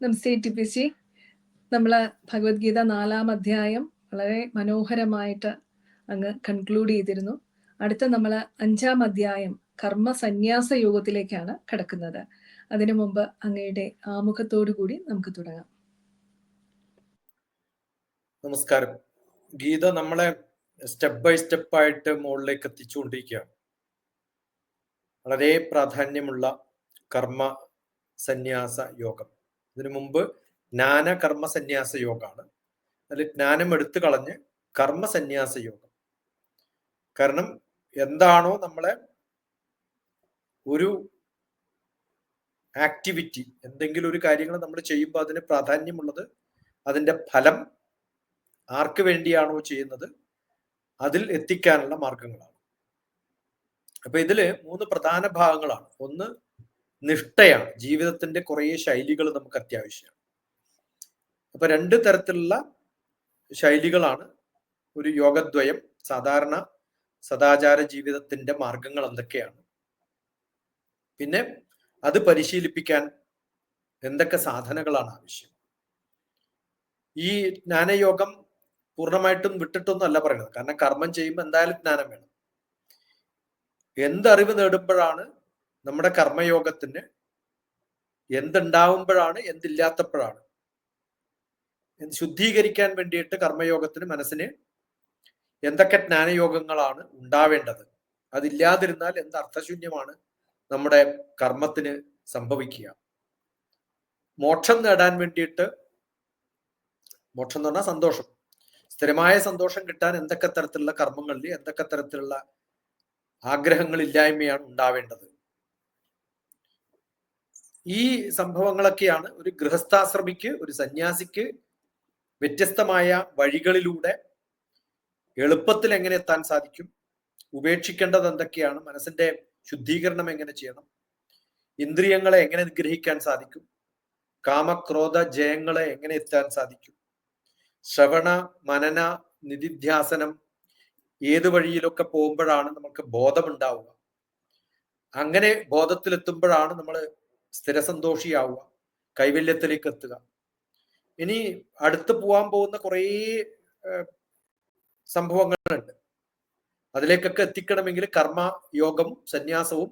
നമസ്തേ ടിപിസി. നമ്മൾ ഭഗവത്ഗീത 4-ാം അധ്യായം വളരെ മനോഹരമായിട്ട് അങ്ങ് കൺക്ലൂഡ് ചെയ്തിരുന്നു. അടുത്ത നമ്മൾ 5-ാം അധ്യായം കർമ്മ സന്യാസ യോഗത്തിലേക്കാണ് കടക്കുന്നത്. അതിനു മുമ്പ് അങ്ങയുടെ ആമുഖത്തോടു കൂടി നമുക്ക് തുടങ്ങാം. നമസ്കാരം. ഗീത നമ്മളെ സ്റ്റെപ്പ് ബൈ സ്റ്റെപ്പായിട്ട് മുകളിലേക്ക് എത്തിച്ചുകൊണ്ടിരിക്കുകയാണ്. വളരെ പ്രാധാന്യമുള്ള കർമ്മ സന്യാസ യോഗം. ഇതിനു മുമ്പ് ജ്ഞാന കർമ്മ സന്യാസ യോഗമാണ്. അതിൽ ജ്ഞാനം എടുത്തു കളഞ്ഞ് കർമ്മ സന്യാസ യോഗം. കാരണം എന്താണോ നമ്മളെ ഒരു ആക്ടിവിറ്റി, എന്തെങ്കിലും ഒരു കാര്യങ്ങൾ നമ്മൾ ചെയ്യുമ്പോൾ അതിന് പ്രാധാന്യമുള്ളത് അതിൻ്റെ ഫലം ആർക്ക് വേണ്ടിയാണോ ചെയ്യുന്നത് അതിൽ എത്തിക്കാനുള്ള മാർഗങ്ങളാണ്. അപ്പൊ ഇതില് 3 പ്രധാന ഭാഗങ്ങളാണ്. ഒന്ന് നിഷ്ഠയാണ്. ജീവിതത്തിന്റെ കുറേ ശൈലികൾ നമുക്ക് അത്യാവശ്യമാണ്. അപ്പൊ 2 തരത്തിലുള്ള ശൈലികളാണ് ഒരു യോഗദ്വയം. സാധാരണ സദാചാര ജീവിതത്തിന്റെ മാർഗങ്ങൾ എന്തൊക്കെയാണ്, പിന്നെ അത് പരിശീലിപ്പിക്കാൻ എന്തൊക്കെ സാധനങ്ങളാണ് ആവശ്യം. ഈ ജ്ഞാനയോഗം പൂർണ്ണമായിട്ടും വിട്ടിട്ടൊന്നും അല്ല പറയുന്നത്. കാരണം കർമ്മം ചെയ്യുമ്പോൾ എന്തായാലും ജ്ഞാനം വേണം. എന്തറിവ് നേടുമ്പോഴാണ് നമ്മുടെ കർമ്മയോഗത്തിന് എന്തുണ്ടാവുമ്പോഴാണ് എന്തില്ലാത്തപ്പോഴാണ് ശുദ്ധീകരിക്കാൻ വേണ്ടിയിട്ട് കർമ്മയോഗത്തിന് മനസ്സിന് എന്തൊക്കെ ജ്ഞാനയോഗങ്ങളാണ് ഉണ്ടാവേണ്ടത്, അതില്ലാതിരുന്നാൽ എന്ത് അർത്ഥശൂന്യമാണ് നമ്മുടെ കർമ്മത്തിന് സംഭവിക്കുക. മോക്ഷം നേടാൻ വേണ്ടിയിട്ട്, മോക്ഷം എന്ന് പറഞ്ഞാൽ സന്തോഷം, സ്ഥിരമായ സന്തോഷം കിട്ടാൻ എന്തൊക്കെ തരത്തിലുള്ള കർമ്മങ്ങളിൽ എന്തൊക്കെ തരത്തിലുള്ള ആഗ്രഹങ്ങളില്ലായ്മയാണ് ഉണ്ടാവേണ്ടത്. ഈ സംഭവങ്ങളൊക്കെയാണ് ഒരു ഗൃഹസ്ഥാശ്രമിക്ക്, ഒരു സന്യാസിക്ക് വ്യത്യസ്തമായ വഴികളിലൂടെ എളുപ്പത്തിൽ എങ്ങനെ എത്താൻ സാധിക്കും, ഉപേക്ഷിക്കേണ്ടത് എന്തൊക്കെയാണ്, മനസ്സിന്റെ ശുദ്ധീകരണം എങ്ങനെ ചെയ്യണം, ഇന്ദ്രിയങ്ങളെ എങ്ങനെ നിഗ്രഹിക്കാൻ സാധിക്കും, കാമക്രോധ ജയങ്ങളെ എങ്ങനെ എത്താൻ സാധിക്കും, ശ്രവണ മനന നിധിധ്യാസനം ഏത് വഴിയിലൊക്കെ പോകുമ്പോഴാണ് നമുക്ക് ബോധമുണ്ടാവുക, അങ്ങനെ ബോധത്തിലെത്തുമ്പോഴാണ് നമ്മൾ സ്ഥിരസന്തോഷിയാവുക, കൈവല്യത്തിലേക്ക് എത്തുക. ഇനി അടുത്ത് പോകാൻ പോകുന്ന കുറേ സംഭവങ്ങളുണ്ട്. അതിലേക്കൊക്കെ എത്തിക്കണമെങ്കിൽ കർമ്മയോഗവും സന്യാസവും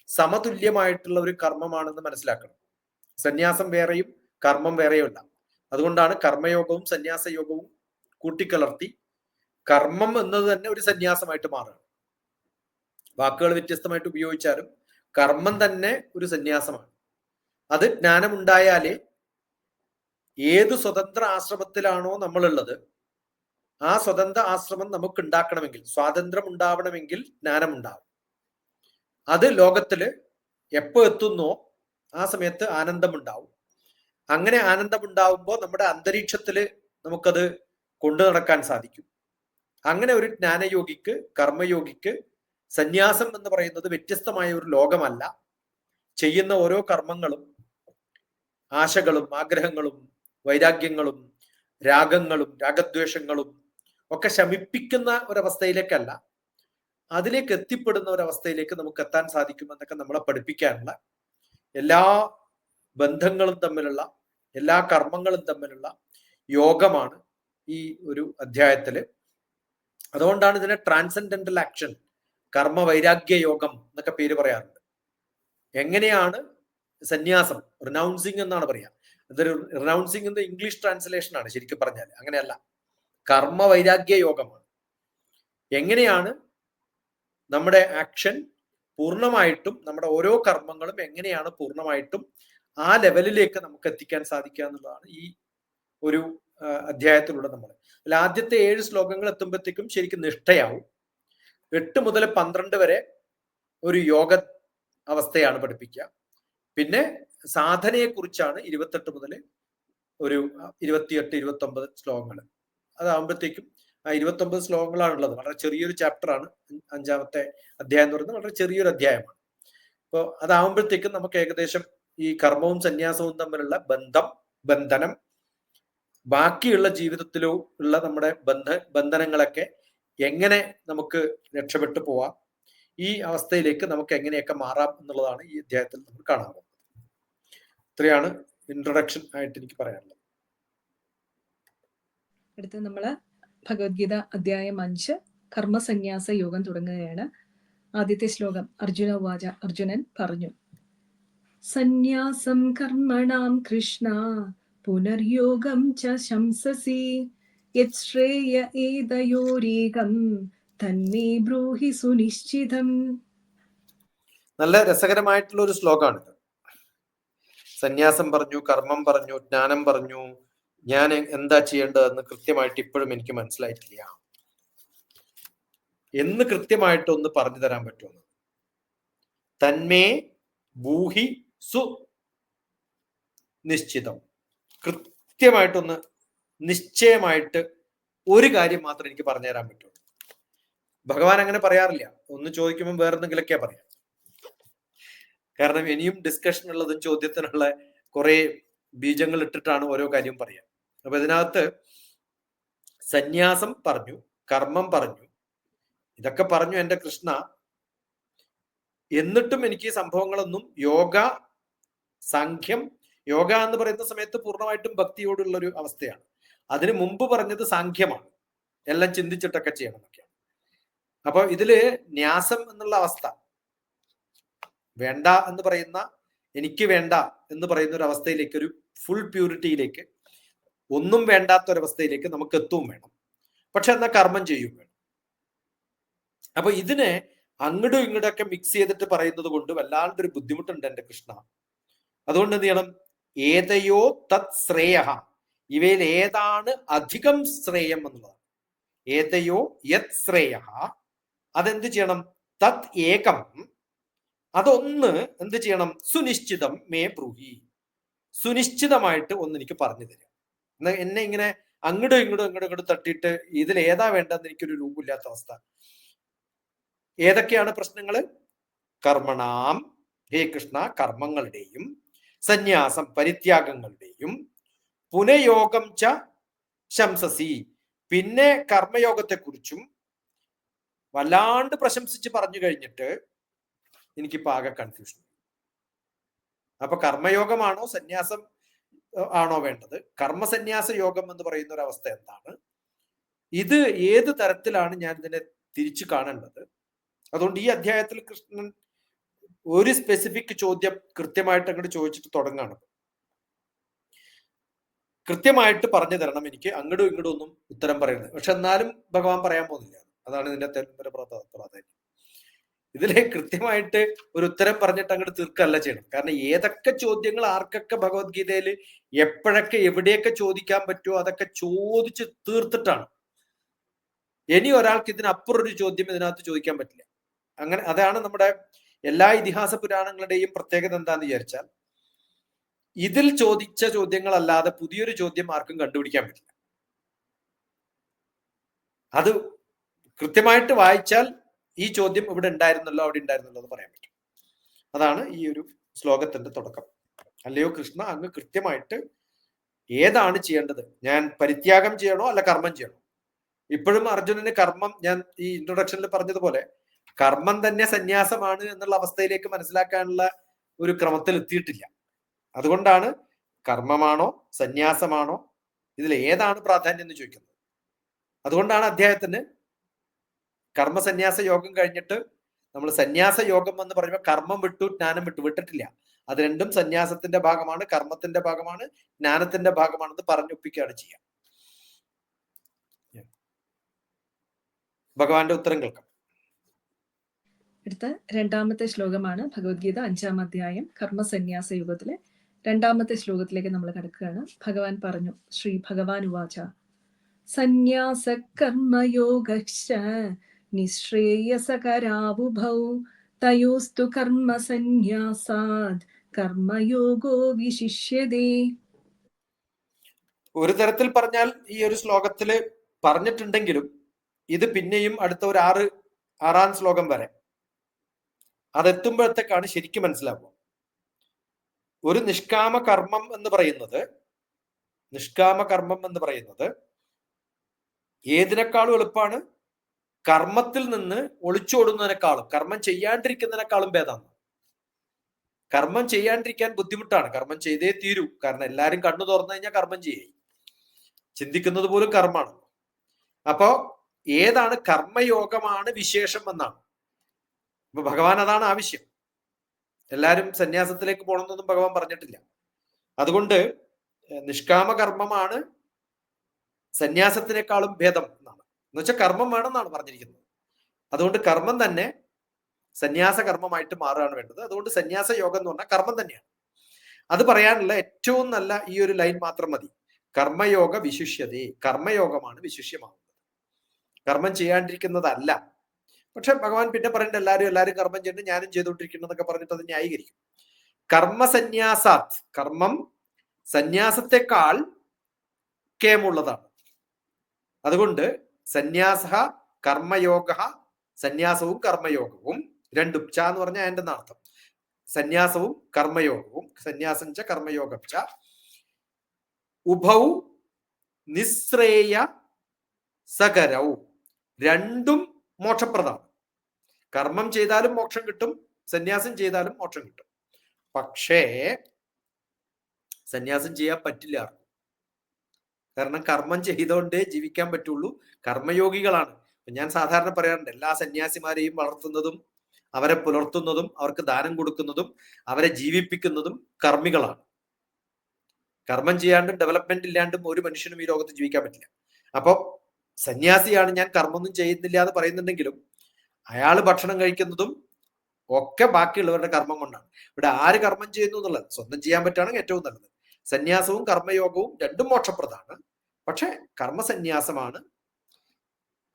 സമതുല്യമായിട്ടുള്ള ഒരു കർമ്മമാണെന്ന് മനസ്സിലാക്കണം. സന്യാസം വേറെയും കർമ്മം വേറെയുമല്ല. അതുകൊണ്ടാണ് കർമ്മയോഗവും സന്യാസയോഗവും കൂട്ടിക്കലർത്തി കർമ്മം എന്നത് തന്നെ ഒരു സന്യാസമായിട്ട് മാറുകയാണ്. വാക്കുകൾ വ്യത്യസ്തമായിട്ട് ഉപയോഗിച്ചാലും കർമ്മം തന്നെ ഒരു സന്യാസമാണ്. അത് ജ്ഞാനമുണ്ടായാലേ, ഏത് സ്വതന്ത്ര ആശ്രമത്തിലാണോ നമ്മളുള്ളത് ആ സ്വതന്ത്ര ആശ്രമം നമുക്ക് ഉണ്ടാക്കണമെങ്കിൽ, സ്വാതന്ത്ര്യം ഉണ്ടാവണമെങ്കിൽ ജ്ഞാനം ഉണ്ടാവും. അത് ലോകത്തില് എപ്പോ എത്തുന്നോ ആ സമയത്ത് ആനന്ദമുണ്ടാവും. അങ്ങനെ ആനന്ദമുണ്ടാവുമ്പോൾ നമ്മുടെ അന്തരീക്ഷത്തില് നമുക്കത് കൊണ്ടു നടക്കാൻ സാധിക്കും. അങ്ങനെ ഒരു ജ്ഞാനയോഗിക്ക്, കർമ്മയോഗിക്ക് സന്യാസം എന്ന് പറയുന്നത് വ്യത്യസ്തമായ ഒരു ലോകമല്ല. ചെയ്യുന്ന ഓരോ കർമ്മങ്ങളും ആശകളും ആഗ്രഹങ്ങളും വൈരാഗ്യങ്ങളും രാഗങ്ങളും രാഗദ്വേഷങ്ങളും ഒക്കെ ശമിപ്പിക്കുന്ന ഒരവസ്ഥയിലേക്കല്ല, അതിലേക്ക് എത്തിപ്പെടുന്ന ഒരവസ്ഥയിലേക്ക് നമുക്ക് എത്താൻ സാധിക്കുമെന്നൊക്കെ നമ്മളെ പഠിപ്പിക്കാനുള്ള, എല്ലാ ബന്ധങ്ങളും തമ്മിലുള്ള, എല്ലാ കർമ്മങ്ങളും തമ്മിലുള്ള യോഗമാണ് ഈ ഒരു അധ്യായത്തില്. അതുകൊണ്ടാണ് ഇതിനെ ട്രാൻസെൻഡന്റൽ ആക്ഷൻ, കർമ്മ വൈരാഗ്യ യോഗം എന്നൊക്കെ പേര് പറയാറുണ്ട്. എങ്ങനെയാണ് സന്യാസം, റിനൗൺസിങ് എന്നാണ് പറയാ. ഇതൊരു റിനൗൺസിങ് എന്ന ഇംഗ്ലീഷ് ട്രാൻസ്ലേഷൻ ആണ് ശരിക്കും പറഞ്ഞാൽ. അങ്ങനെയല്ല, കർമ്മ വൈരാഗ്യ യോഗമാണ്. എങ്ങനെയാണ് നമ്മുടെ ആക്ഷൻ പൂർണ്ണമായിട്ടും, നമ്മുടെ ഓരോ കർമ്മങ്ങളും എങ്ങനെയാണ് പൂർണ്ണമായിട്ടും ആ ലെവലിലേക്ക് നമുക്ക് എത്തിക്കാൻ സാധിക്കുക എന്നുള്ളതാണ് ഈ ഒരു അധ്യായത്തിലൂടെ നമ്മൾ. അല്ല, ആദ്യത്തെ 7 ശ്ലോകങ്ങൾ എത്തുമ്പോഴത്തേക്കും ശരിക്കും നിഷ്ഠയാവും. 8 മുതൽ 12 വരെ ഒരു യോഗ അവസ്ഥയാണ് പഠിപ്പിക്കുക. പിന്നെ സാധനയെ കുറിച്ചാണ് 28 മുതൽ ഒരു 28, 29 ശ്ലോകങ്ങൾ. അതാകുമ്പോഴത്തേക്കും 29 ശ്ലോകങ്ങളാണുള്ളത്. വളരെ ചെറിയൊരു ചാപ്റ്ററാണ്. 5-ാമത്തെ അധ്യായം എന്ന് പറയുന്നത് വളരെ ചെറിയൊരു അധ്യായമാണ്. അപ്പോൾ അതാകുമ്പോഴത്തേക്കും നമുക്ക് ഏകദേശം ഈ കർമ്മവും സന്യാസവും തമ്മിലുള്ള ബന്ധനം, ബാക്കിയുള്ള ജീവിതത്തിലോ ഉള്ള നമ്മുടെ ബന്ധനങ്ങളൊക്കെ എങ്ങനെ നമുക്ക് രക്ഷപ്പെട്ടു പോവാം, ഈ അവസ്ഥയിലേക്ക് നമുക്ക് എങ്ങനെയൊക്കെ മാറാം എന്നുള്ളതാണ് ഈ അധ്യായത്തിൽ നമ്മൾ കാണാൻ പോകുന്നത്. ഇത്രയാണ് ഇൻട്രൊഡക്ഷൻ ആയിട്ട് എനിക്ക് പറയാനുള്ളത്. അടുത്ത് നമ്മള് ഭഗവത്ഗീത അധ്യായം 5 കർമ്മസന്യാസ യോഗം തുടങ്ങുകയാണ്. ആദ്യത്തെ ശ്ലോകം അർജുന ഉവാച. അർജുനൻ പറഞ്ഞു, സന്യാസം കർമ്മണാം കൃഷ്ണ പുനർയോഗം ച ശംസസി യത് ശ്രേയ ഏതയോരേകം തന്മേ ബ്രൂഹി സുനിശ്ചിതം. നല്ല രസകരമായിട്ടുള്ള ഒരു ശ്ലോകമാണിത്. സന്യാസം പറഞ്ഞു, കർമ്മം പറഞ്ഞു, ജ്ഞാനം പറഞ്ഞു. ഞാൻ എന്താ ചെയ്യേണ്ടതെന്ന് കൃത്യമായിട്ട് ഇപ്പോഴും എനിക്ക് മനസ്സിലായിട്ടില്ല എന്ന് കൃത്യമായിട്ട് ഒന്ന് പറഞ്ഞു തരാൻ പറ്റുമെന്ന്. തന്മേ ഭൂഹി സു നിശ്ചിതം. കൃത്യമായിട്ടൊന്ന് നിശ്ചയമായിട്ട് ഒരു കാര്യം മാത്രം എനിക്ക് പറഞ്ഞു തരാൻ പറ്റുള്ളൂ. ഭഗവാൻ അങ്ങനെ പറയാറില്ല. ഒന്ന് ചോദിക്കുമ്പോൾ വേറെന്തെങ്കിലൊക്കെയാ പറയാം. കാരണം ഇനിയും ഡിസ്കഷൻ ഉള്ളതും ചോദ്യത്തിനുള്ള കുറെ ബീജങ്ങൾ ഇട്ടിട്ടാണ് ഓരോ കാര്യം പറയാം. അപ്പൊ ഇതിനകത്ത് സന്യാസം പറഞ്ഞു, കർമ്മം പറഞ്ഞു, ഇതൊക്കെ പറഞ്ഞു എൻ്റെ കൃഷ്ണ. എന്നിട്ടും എനിക്ക് ഈ സംഭവങ്ങളൊന്നും യോഗ, സാഖ്യം, യോഗ എന്ന് പറയുന്ന സമയത്ത് പൂർണ്ണമായിട്ടും ഭക്തിയോടുള്ള ഒരു അവസ്ഥയാണ്. അതിനു മുമ്പ് പറഞ്ഞത് സാഖ്യമാണ്, എല്ലാം ചിന്തിച്ചിട്ടൊക്കെ ചെയ്യണം എന്നൊക്കെയാണ്. അപ്പൊ ഇതില് ന്യാസം എന്നുള്ള അവസ്ഥ, വേണ്ട എന്ന് പറയുന്ന, എനിക്ക് വേണ്ട എന്ന് പറയുന്ന ഒരു അവസ്ഥയിലേക്ക്, ഒരു ഫുൾ പ്യൂരിറ്റിയിലേക്ക്, ഒന്നും വേണ്ടാത്തൊരവസ്ഥയിലേക്ക് നമുക്ക് എത്തുകയും വേണം. പക്ഷെ എന്നാൽ കർമ്മം ചെയ്യും വേണം. അപ്പൊ ഇതിനെ അങ്ങോട്ടും ഇങ്ങോട്ടൊക്കെ മിക്സ് ചെയ്തിട്ട് പറയുന്നത് കൊണ്ട് വല്ലാണ്ടൊരു ബുദ്ധിമുട്ടുണ്ട് എൻ്റെ കൃഷ്ണ. അതുകൊണ്ട് എന്ത് ചെയ്യണം? ഏതയോ തത് ശ്രേയ, ഇവയിൽ ഏതാണ് അധികം ശ്രേയം എന്നുള്ളതാണ്. ഏതയോ യത് ശ്രേയ, അതെന്ത് ചെയ്യണം? തത് ഏകം, അതൊന്ന് എന്ത് ചെയ്യണം? സുനിശ്ചിതം മേ ബ്രൂഹി, സുനിശ്ചിതമായിട്ട് ഒന്ന് എനിക്ക് പറഞ്ഞു തരാം. എന്നെ ഇങ്ങനെ അങ്ങോട്ടും ഇങ്ങോട്ടും തട്ടിയിട്ട് ഇതിൽ ഏതാ വേണ്ടെന്ന് എനിക്കൊരു രൂപമില്ലാത്ത അവസ്ഥ. ഏതൊക്കെയാണ് പ്രശ്നങ്ങള്? കർമ്മണാം, ഹേ കൃഷ്ണ, കർമ്മങ്ങളുടെയും, സന്യാസം, പരിത്യാഗങ്ങളുടെയും, പുനയോഗം ച ശംസസി, പിന്നെ കർമ്മയോഗത്തെക്കുറിച്ചും വല്ലാണ്ട് പ്രശംസിച്ച് പറഞ്ഞു കഴിഞ്ഞിട്ട് എനിക്കിപ്പോ ആകെ കൺഫ്യൂഷൻ. അപ്പൊ കർമ്മയോഗമാണോ സന്യാസം ആണോ വേണ്ടത്? കർമ്മസന്യാസ യോഗം എന്ന് പറയുന്ന ഒരു അവസ്ഥ എന്താണ്? ഇത് ഏത് തരത്തിലാണ് ഞാൻ ഇതിനെ തിരിച്ചു കാണേണ്ടത്? അതുകൊണ്ട് ഈ അധ്യായത്തിൽ കൃഷ്ണൻ ഒരു സ്പെസിഫിക് ചോദ്യം കൃത്യമായിട്ട് അങ്ങോട്ട് ചോദിച്ചിട്ട് തുടങ്ങാണ്. കൃത്യമായിട്ട് പറഞ്ഞു തരണം എനിക്ക്, അങ്ങോട്ടും ഇങ്ങോട്ടും ഒന്നും ഉത്തരം പറയുന്നത്. പക്ഷെ എന്നാലും ഭഗവാൻ പറയാൻ പോകുന്നില്ല. അതാണ് ഇതിന്റെ പ്രാധാന്യം. ഇതിലെ കൃത്യമായിട്ട് ഒരു ഉത്തരം പറഞ്ഞിട്ട് അങ്ങോട്ട് തീർക്കല്ല ചെയ്യണം. കാരണം ഏതൊക്കെ ചോദ്യങ്ങൾ ആർക്കൊക്കെ ഭഗവത്ഗീതയിൽ എപ്പോഴൊക്കെ എവിടെയൊക്കെ ചോദിക്കാൻ പറ്റുമോ അതൊക്കെ ചോദിച്ച് തീർത്തിട്ടാണ്. ഇനി ഒരാൾക്ക് ഇതിനപ്പുറം ഒരു ചോദ്യം ഇതിനകത്ത് ചോദിക്കാൻ പറ്റില്ല. അങ്ങനെ അതാണ് നമ്മുടെ എല്ലാ ഇതിഹാസ പുരാണങ്ങളുടെയും പ്രത്യേകത. എന്താന്ന് വിചാരിച്ചാൽ ഇതിൽ ചോദിച്ച ചോദ്യങ്ങളല്ലാതെ പുതിയൊരു ചോദ്യം ആർക്കും കണ്ടുപിടിക്കാൻ പറ്റില്ല. അത് കൃത്യമായിട്ട് വായിച്ചാൽ ഈ ചോദ്യം ഇവിടെ ഉണ്ടായിരുന്നല്ലോ, അവിടെ ഉണ്ടായിരുന്നല്ലോ എന്ന് പറയാൻ പറ്റും. അതാണ് ഈ ഒരു ശ്ലോകത്തിന്റെ തുടക്കം. അല്ലയോ കൃഷ്ണ, അങ്ങ് കൃത്യമായിട്ട് ഏതാണ് ചെയ്യേണ്ടത്? ഞാൻ പരിത്യാഗം ചെയ്യണോ അല്ല കർമ്മം ചെയ്യണോ? ഇപ്പോഴും അർജുനന് കർമ്മം, ഞാൻ ഈ ഇൻട്രൊഡക്ഷനിൽ പറഞ്ഞതുപോലെ കർമ്മം തന്നെ സന്യാസമാണ് എന്നുള്ള അവസ്ഥയിലേക്ക് മനസ്സിലാക്കാനുള്ള ഒരു ക്രമത്തിൽ എത്തിയിട്ടില്ല. അതുകൊണ്ടാണ് കർമ്മമാണോ സന്യാസമാണോ, ഇതിൽ ഏതാണ് പ്രാധാന്യം എന്ന് ചോദിക്കുന്നത്. അതുകൊണ്ടാണ് അധ്യായത്തിന് കർമ്മസന്യാസ യോഗം കഴിഞ്ഞിട്ട് നമ്മൾ സന്യാസ യോഗം എന്ന് പറയുമ്പോൾ കർമ്മം വിട്ടു ജ്ഞാനം വിട്ടിട്ടില്ല. അത് രണ്ടും സന്യാസത്തിന്റെ ഭാഗമാണ്, കർമ്മത്തിന്റെ ഭാഗമാണ്, ജ്ഞാനത്തിന്റെ ഭാഗമാണെന്ന് പറഞ്ഞൊപ്പിക്കുകയാണ് ചെയ്യുക. ഭഗവാന്റെ ഉത്തരം കേൾക്കാം. അടുത്ത രണ്ടാമത്തെ ശ്ലോകമാണ് ഭഗവത്ഗീത 5-ാം അധ്യായം കർമ്മസന്യാസ യുഗത്തിലെ രണ്ടാമത്തെ ശ്ലോകത്തിലേക്ക് നമ്മൾ കടക്കുകയാണ്. ഭഗവാൻ പറഞ്ഞു, ശ്രീ ഭഗവാൻ ഉവാച. സന്യാസ കർമ്മയോഗശ്ച നിശ്രേയസകരാവുഭൗ തയോസ്തു കർമ്മസന്യാസാദ് കർമ്മയോഗോ വിശിഷ്യതേ. ഒരു തരത്തിൽ പറഞ്ഞാൽ ഈ ഒരു ശ്ലോകത്തില് പറഞ്ഞിട്ടുണ്ടെങ്കിലും ഇത് പിന്നെയും അടുത്ത ഒരു 6-ാം ശ്ലോകം വരെ അതെത്തുമ്പോഴത്തേക്കാണ് ശരിക്കും മനസ്സിലാവുക. ഒരു നിഷ്കാമ കർമ്മം എന്ന് പറയുന്നത് ഏതിനേക്കാളും എളുപ്പമാണ്? കർമ്മത്തിൽ നിന്ന് ഒളിച്ചോടുന്നതിനേക്കാളും, കർമ്മം ചെയ്യാണ്ടിരിക്കുന്നതിനേക്കാളും ഭേദമാണ്. കർമ്മം ചെയ്യാണ്ടിരിക്കാൻ ബുദ്ധിമുട്ടാണ്. കർമ്മം ചെയ്തേ തീരൂ. കാരണം എല്ലാരും കണ്ണു തുറന്നു കഴിഞ്ഞാൽ കർമ്മം ചെയ്യേ. ചിന്തിക്കുന്നത് പോലും കർമ്മമാണ്. അപ്പോ ഏതാണ് കർമ്മയോഗമാണ് വിശേഷം എന്നാണ്. അപ്പൊ ഭഗവാൻ അതാണ് ആവശ്യം. എല്ലാരും സന്യാസത്തിലേക്ക് പോകണമെന്നൊന്നും ഭഗവാൻ പറഞ്ഞിട്ടില്ല. അതുകൊണ്ട് നിഷ്കാമ കർമ്മമാണ് സന്യാസത്തിനേക്കാളും ഭേദം എന്നാണ്. എന്നുവെച്ചാൽ കർമ്മം വേണമെന്നാണ് പറഞ്ഞിരിക്കുന്നത്. അതുകൊണ്ട് കർമ്മം തന്നെ സന്യാസ കർമ്മമായിട്ട് മാറുകയാണ് വേണ്ടത്. അതുകൊണ്ട് സന്യാസ യോഗം എന്ന് പറഞ്ഞാൽ കർമ്മം തന്നെയാണ്. അത് പറയാനുള്ള ഏറ്റവും നല്ല ഈ ഒരു ലൈൻ മാത്രം മതി. കർമ്മയോഗ വിശിഷ്യതേ. കർമ്മയോഗമാണ് വിശിഷ്യമാവുന്നത്, കർമ്മം ചെയ്യാണ്ടിരിക്കുന്നതല്ല. പക്ഷെ ഭഗവാൻ പിന്നെ പറഞ്ഞിട്ട് എല്ലാവരും കർമ്മം ചെയ്യുന്നുണ്ട്, ഞാനും ചെയ്തുകൊണ്ടിരിക്കുന്നതൊക്കെ പറഞ്ഞിട്ട് അത് ന്യായീകരിക്കും. കർമ്മസന്യാസാത്, കർമ്മം സന്യാസത്തെക്കാൾ കേമുള്ളതാണ്. അതുകൊണ്ട് സന്യാസ കർമ്മയോഗ, സന്യാസവും കർമ്മയോഗവും രണ്ടും, ച എന്ന് പറഞ്ഞാൽ അതിന്റെ അർത്ഥം. സന്യാസവും കർമ്മയോഗവും, സന്യാസം ച കർമ്മയോഗം ച ഉഭൗ നിശ്രേയ സകരൗ, രണ്ടും മോക്ഷപ്രദമാണ്. കർമ്മം ചെയ്താലും മോക്ഷം കിട്ടും, സന്യാസം ചെയ്താലും മോക്ഷം കിട്ടും. പക്ഷേ സന്യാസം ചെയ്യാൻ പറ്റില്ല ആർക്കും. കാരണം കർമ്മം ചെയ്തുകൊണ്ടേ ജീവിക്കാൻ പറ്റുള്ളൂ. കർമ്മയോഗികളാണ്. ഞാൻ സാധാരണ പറയാറുണ്ട്, എല്ലാ സന്യാസിമാരെയും വളർത്തുന്നതും അവരെ പുലർത്തുന്നതും അവർക്ക് ദാനം കൊടുക്കുന്നതും അവരെ ജീവിപ്പിക്കുന്നതും കർമ്മികളാണ്. കർമ്മം ചെയ്യാണ്ടും ഡെവലപ്മെന്റ് ഇല്ലാണ്ടും ഒരു മനുഷ്യനും ഈ ലോകത്ത് ജീവിക്കാൻ പറ്റില്ല. അപ്പൊ സന്യാസിയാണ് ഞാൻ കർമ്മമൊന്നും ചെയ്യുന്നില്ല എന്ന് പറയുന്നുണ്ടെങ്കിലും അയാൾ ഭക്ഷണം കഴിക്കുന്നതും ഒക്കെ ബാക്കിയുള്ളവരുടെ കർമ്മം കൊണ്ടാണ്. ഇവിടെ ആര് കർമ്മം ചെയ്യുന്നു എന്നുള്ളത് സ്വന്തം ചെയ്യാൻ പറ്റുകയാണെങ്കിൽ ഏറ്റവും നല്ലത്. സന്യാസവും കർമ്മയോഗവും രണ്ടും മോക്ഷപ്രദമാണ്. പക്ഷെ കർമ്മസന്യാസമാണ്,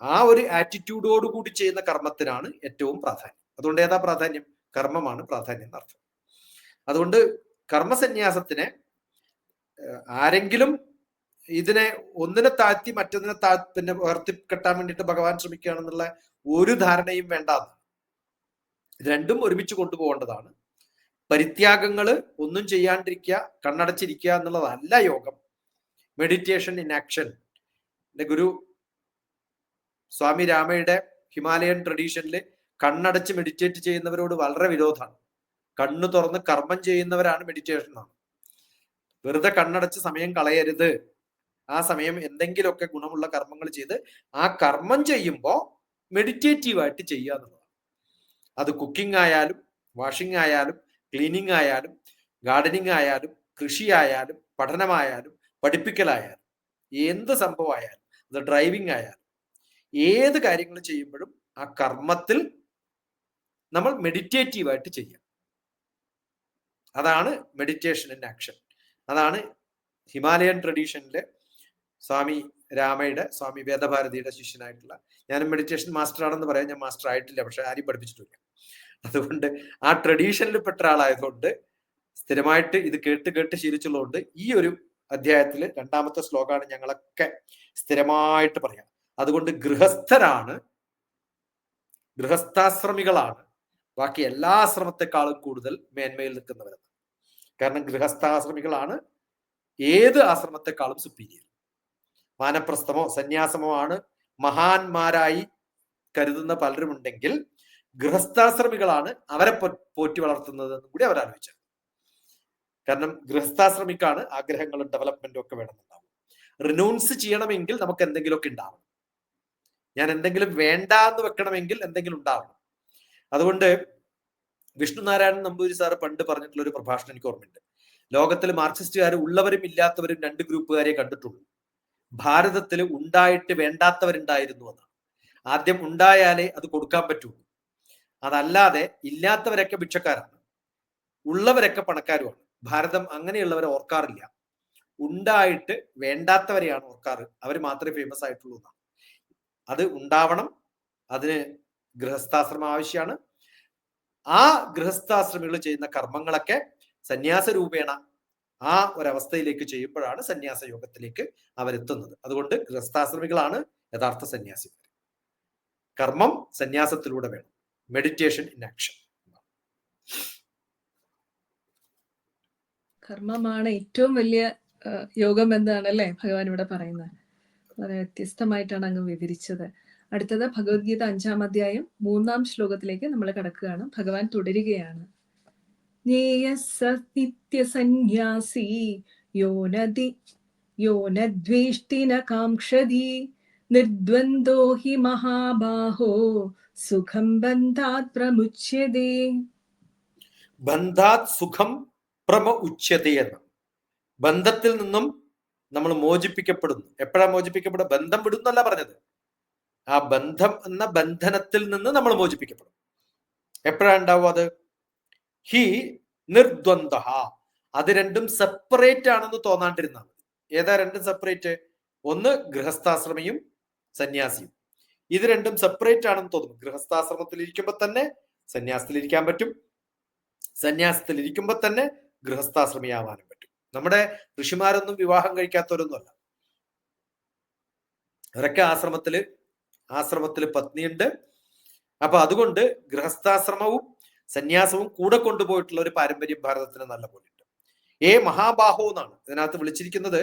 ആ ഒരു ആറ്റിറ്റ്യൂഡോട് കൂടി ചെയ്യുന്ന കർമ്മത്തിനാണ് ഏറ്റവും പ്രാധാന്യം. അതുകൊണ്ട് ഏതാ പ്രാധാന്യം? കർമ്മമാണ് പ്രാധാന്യം എന്നർത്ഥം. അതുകൊണ്ട് കർമ്മസന്യാസത്തിനെ ആരെങ്കിലും ഇതിനെ ഒന്നിനെ താഴ്ത്തി മറ്റൊന്നിനെ പിന്നെ ഉയർത്തിക്കെട്ടാൻ വേണ്ടിയിട്ട് ഭഗവാൻ ശ്രമിക്കുകയാണെന്നുള്ള ഒരു ധാരണയും വേണ്ടാന്ന്. രണ്ടും ഒരുമിച്ച് കൊണ്ടുപോകേണ്ടതാണ്. പരിത്യാഗങ്ങള് ഒന്നും ചെയ്യാണ്ടിരിക്കുക, കണ്ണടച്ചിരിക്കുക എന്നുള്ളതല്ല യോഗം. Meditation in action. എന്റെ ഗുരു സ്വാമി രാമയുടെ ഹിമാലയൻ ട്രഡീഷനിൽ കണ്ണടച്ച് മെഡിറ്റേറ്റ് ചെയ്യുന്നവരോട് വളരെ വിരോധമാണ്. കണ്ണു തുറന്ന് കർമ്മം ചെയ്യുന്നവരാണ് മെഡിറ്റേഷൻ എന്നാണ്. വെറുതെ കണ്ണടച്ച് സമയം കളയരുത്. ആ സമയം എന്തെങ്കിലുമൊക്കെ ഗുണമുള്ള കർമ്മങ്ങൾ ചെയ്ത് ആ കർമ്മം ചെയ്യുമ്പോൾ മെഡിറ്റേറ്റീവായിട്ട് ചെയ്യുക എന്നുള്ളതാണ്. അത് കുക്കിംഗ് ആയാലും വാഷിംഗ് ആയാലും ക്ലീനിങ് ആയാലും ഗാർഡനിങ് ആയാലും കൃഷി ആയാലും പഠനമായാലും പഠിപ്പിക്കലായാലും എന്ത് സംഭവമായാലും, അത് ഡ്രൈവിംഗ് ആയാലും, ഏത് കാര്യങ്ങൾ ചെയ്യുമ്പോഴും ആ കർമ്മത്തിൽ നമ്മൾ മെഡിറ്റേറ്റീവായിട്ട് ചെയ്യാം. അതാണ് മെഡിറ്റേഷൻ ഇൻ ആക്ഷൻ. അതാണ് ഹിമാലയൻ ട്രഡീഷനിലെ സ്വാമി രാമയുടെ, സ്വാമി വേദഭാരതിയുടെ ശിഷ്യനായിട്ടുള്ള, ഞാനും മെഡിറ്റേഷൻ മാസ്റ്റർ ആണെന്ന് പറയാം. ഞാൻ മാസ്റ്റർ ആയിട്ടില്ല, പക്ഷെ ആരും പഠിപ്പിച്ചിട്ടില്ല. അതുകൊണ്ട് ആ ട്രഡീഷനിൽ പെട്ട ആളായതുകൊണ്ട് സ്ഥിരമായിട്ട് ഇത് കേട്ട് കേട്ട് ശീലിച്ചുള്ളതുകൊണ്ട് ഈ ഒരു അധ്യായത്തിൽ രണ്ടാമത്തെ ശ്ലോകമാണ് ഞങ്ങളൊക്കെ സ്ഥിരമായിട്ട് പറയാം. അതുകൊണ്ട് ഗൃഹസ്ഥാശ്രമികളാണ് ബാക്കി എല്ലാ ആശ്രമത്തെക്കാളും കൂടുതൽ മേന്മയിൽ നിൽക്കുന്നവരെന്ന്. കാരണം ഗൃഹസ്ഥാശ്രമികളാണ് ഏത് ആശ്രമത്തെക്കാളും സുപ്പീരിയർ. വാനപ്രസ്ഥമോ സന്യാസമോ ആണ് മഹാന്മാരായി കരുതുന്ന പലരുമുണ്ടെങ്കിൽ ഗൃഹസ്ഥാശ്രമികളാണ് അവരെ പോറ്റി വളർത്തുന്നതെന്നും കൂടി അവരാലോചിച്ചത്. കാരണം ഗൃഹസ്ഥാശ്രമിക്കാണ് ആഗ്രഹങ്ങളും ഡെവലപ്മെന്റും ഒക്കെ വേണമെന്നുണ്ടാവും. റിനൗൺസ് ചെയ്യണമെങ്കിൽ നമുക്ക് എന്തെങ്കിലുമൊക്കെ ഉണ്ടാവണം. ഞാൻ എന്തെങ്കിലും വേണ്ട എന്ന് വെക്കണമെങ്കിൽ എന്തെങ്കിലും ഉണ്ടാവണം. അതുകൊണ്ട് വിഷ്ണുനാരായണൻ നമ്പൂതിരി സാറ് പണ്ട് പറഞ്ഞിട്ടുള്ള ഒരു പ്രഭാഷണം എനിക്ക് ഓർമ്മയുണ്ട്. ലോകത്തിൽ മാർക്സിസ്റ്റുകാർ ഉള്ളവരും ഇല്ലാത്തവരും രണ്ട് ഗ്രൂപ്പുകാരെ കണ്ടിട്ടുള്ളൂ. ഭാരതത്തിൽ ഉണ്ടായിട്ട് വേണ്ടാത്തവരുണ്ടായിരുന്നു എന്നാണ്. ആദ്യം ഉണ്ടായാലേ അത് കൊടുക്കാൻ പറ്റുള്ളൂ. അതല്ലാതെ ഇല്ലാത്തവരൊക്കെ ഭിക്ഷക്കാരാണ്, ഉള്ളവരൊക്കെ പണക്കാരുമാണ്. ഭാരതം അങ്ങനെയുള്ളവരെ ഓർക്കാറില്ല. ഉണ്ടായിട്ട് വേണ്ടാത്തവരെയാണ് ഓർക്കാറ്. അവർ മാത്രമേ ഫേമസ് ആയിട്ടുള്ളൂ എന്നാണ്. അത് ഉണ്ടാവണം. അതിന് ഗൃഹസ്ഥാശ്രമം ആവശ്യമാണ്. ആ ഗൃഹസ്ഥാശ്രമികൾ ചെയ്യുന്ന കർമ്മങ്ങളൊക്കെ സന്യാസ രൂപേണ ആ ഒരവസ്ഥയിലേക്ക് ചെയ്യുമ്പോഴാണ് സന്യാസ യോഗത്തിലേക്ക് അവരെത്തുന്നത്. അതുകൊണ്ട് ഗൃഹസ്ഥാശ്രമികളാണ് യഥാർത്ഥ സന്യാസിമാർ. കർമ്മം സന്യാസത്തിലൂടെ വേണം. Meditation in action. കർമ്മമാണ് ഏറ്റവും വലിയ യോഗം എന്നാണ് അല്ലേ ഭഗവാൻ ഇവിടെ പറയുന്നത്. വളരെ വ്യത്യസ്തമായിട്ടാണ് അങ്ങ് വിവരിച്ചത്. അടുത്തത് ഭഗവത്ഗീത 5-ാം അധ്യായം 3-ാം ശ്ലോകത്തിലേക്ക് നമ്മൾ കടക്കുകയാണ്. ഭഗവാൻ തുടരുകയാണ്. ज्ञेयः स नित्यसन्न्यासी यो न द्वेष्टि न काङ्क्षति निर्द्वन्द्वो हि महाबाहो सुखं बन्धात् प्रमुच्यते. ബന്ധാത് സുഖം പ്രമ ഉച്യതേ എന്ന്. ബന്ധത്തിൽ നിന്നും നമ്മൾ മോചിപ്പിക്കപ്പെടുന്നു. എപ്പോഴാ മോചിപ്പിക്കപ്പെടുക? ബന്ധം വിടുന്നല്ല പറഞ്ഞത്. ആ ബന്ധം എന്ന ബന്ധനത്തിൽ നിന്ന് നമ്മൾ മോചിപ്പിക്കപ്പെടും. എപ്പോഴാ ഉണ്ടാവും അത്? ഹി നിർദ്വന്ദ്വ. അത് രണ്ടും സെപ്പറേറ്റ് ആണെന്ന് തോന്നാണ്ടിരുന്നാൽ മതി. ഏതാ രണ്ടും സെപ്പറേറ്റ്? ഒന്ന് ഗൃഹസ്ഥാശ്രമിയും സന്യാസിയും. ഇത് രണ്ടും സെപ്പറേറ്റ് ആണെന്ന് തോന്നും. ഗൃഹസ്ഥാശ്രമത്തിൽ ഇരിക്കുമ്പോൾ തന്നെ സന്യാസത്തിൽ ഇരിക്കാൻ പറ്റും, സന്യാസത്തിൽ ഇരിക്കുമ്പോൾ തന്നെ ഗൃഹസ്ഥാശ്രമിയാവാനും പറ്റും. നമ്മുടെ ഋഷിമാരൊന്നും വിവാഹം കഴിക്കാത്തവരൊന്നുമല്ല. അവരൊക്കെ ആശ്രമത്തില് പത്നിയുണ്ട്. അപ്പൊ അതുകൊണ്ട് ഗൃഹസ്ഥാശ്രമവും സന്യാസവും കൂടെ കൊണ്ടുപോയിട്ടുള്ള ഒരു പാരമ്പര്യം ഭാരതത്തിന് നല്ല പോലെ ഉണ്ട്. മഹാബാഹോ എന്നാണ് ഇതിനകത്ത് വിളിച്ചിരിക്കുന്നത്.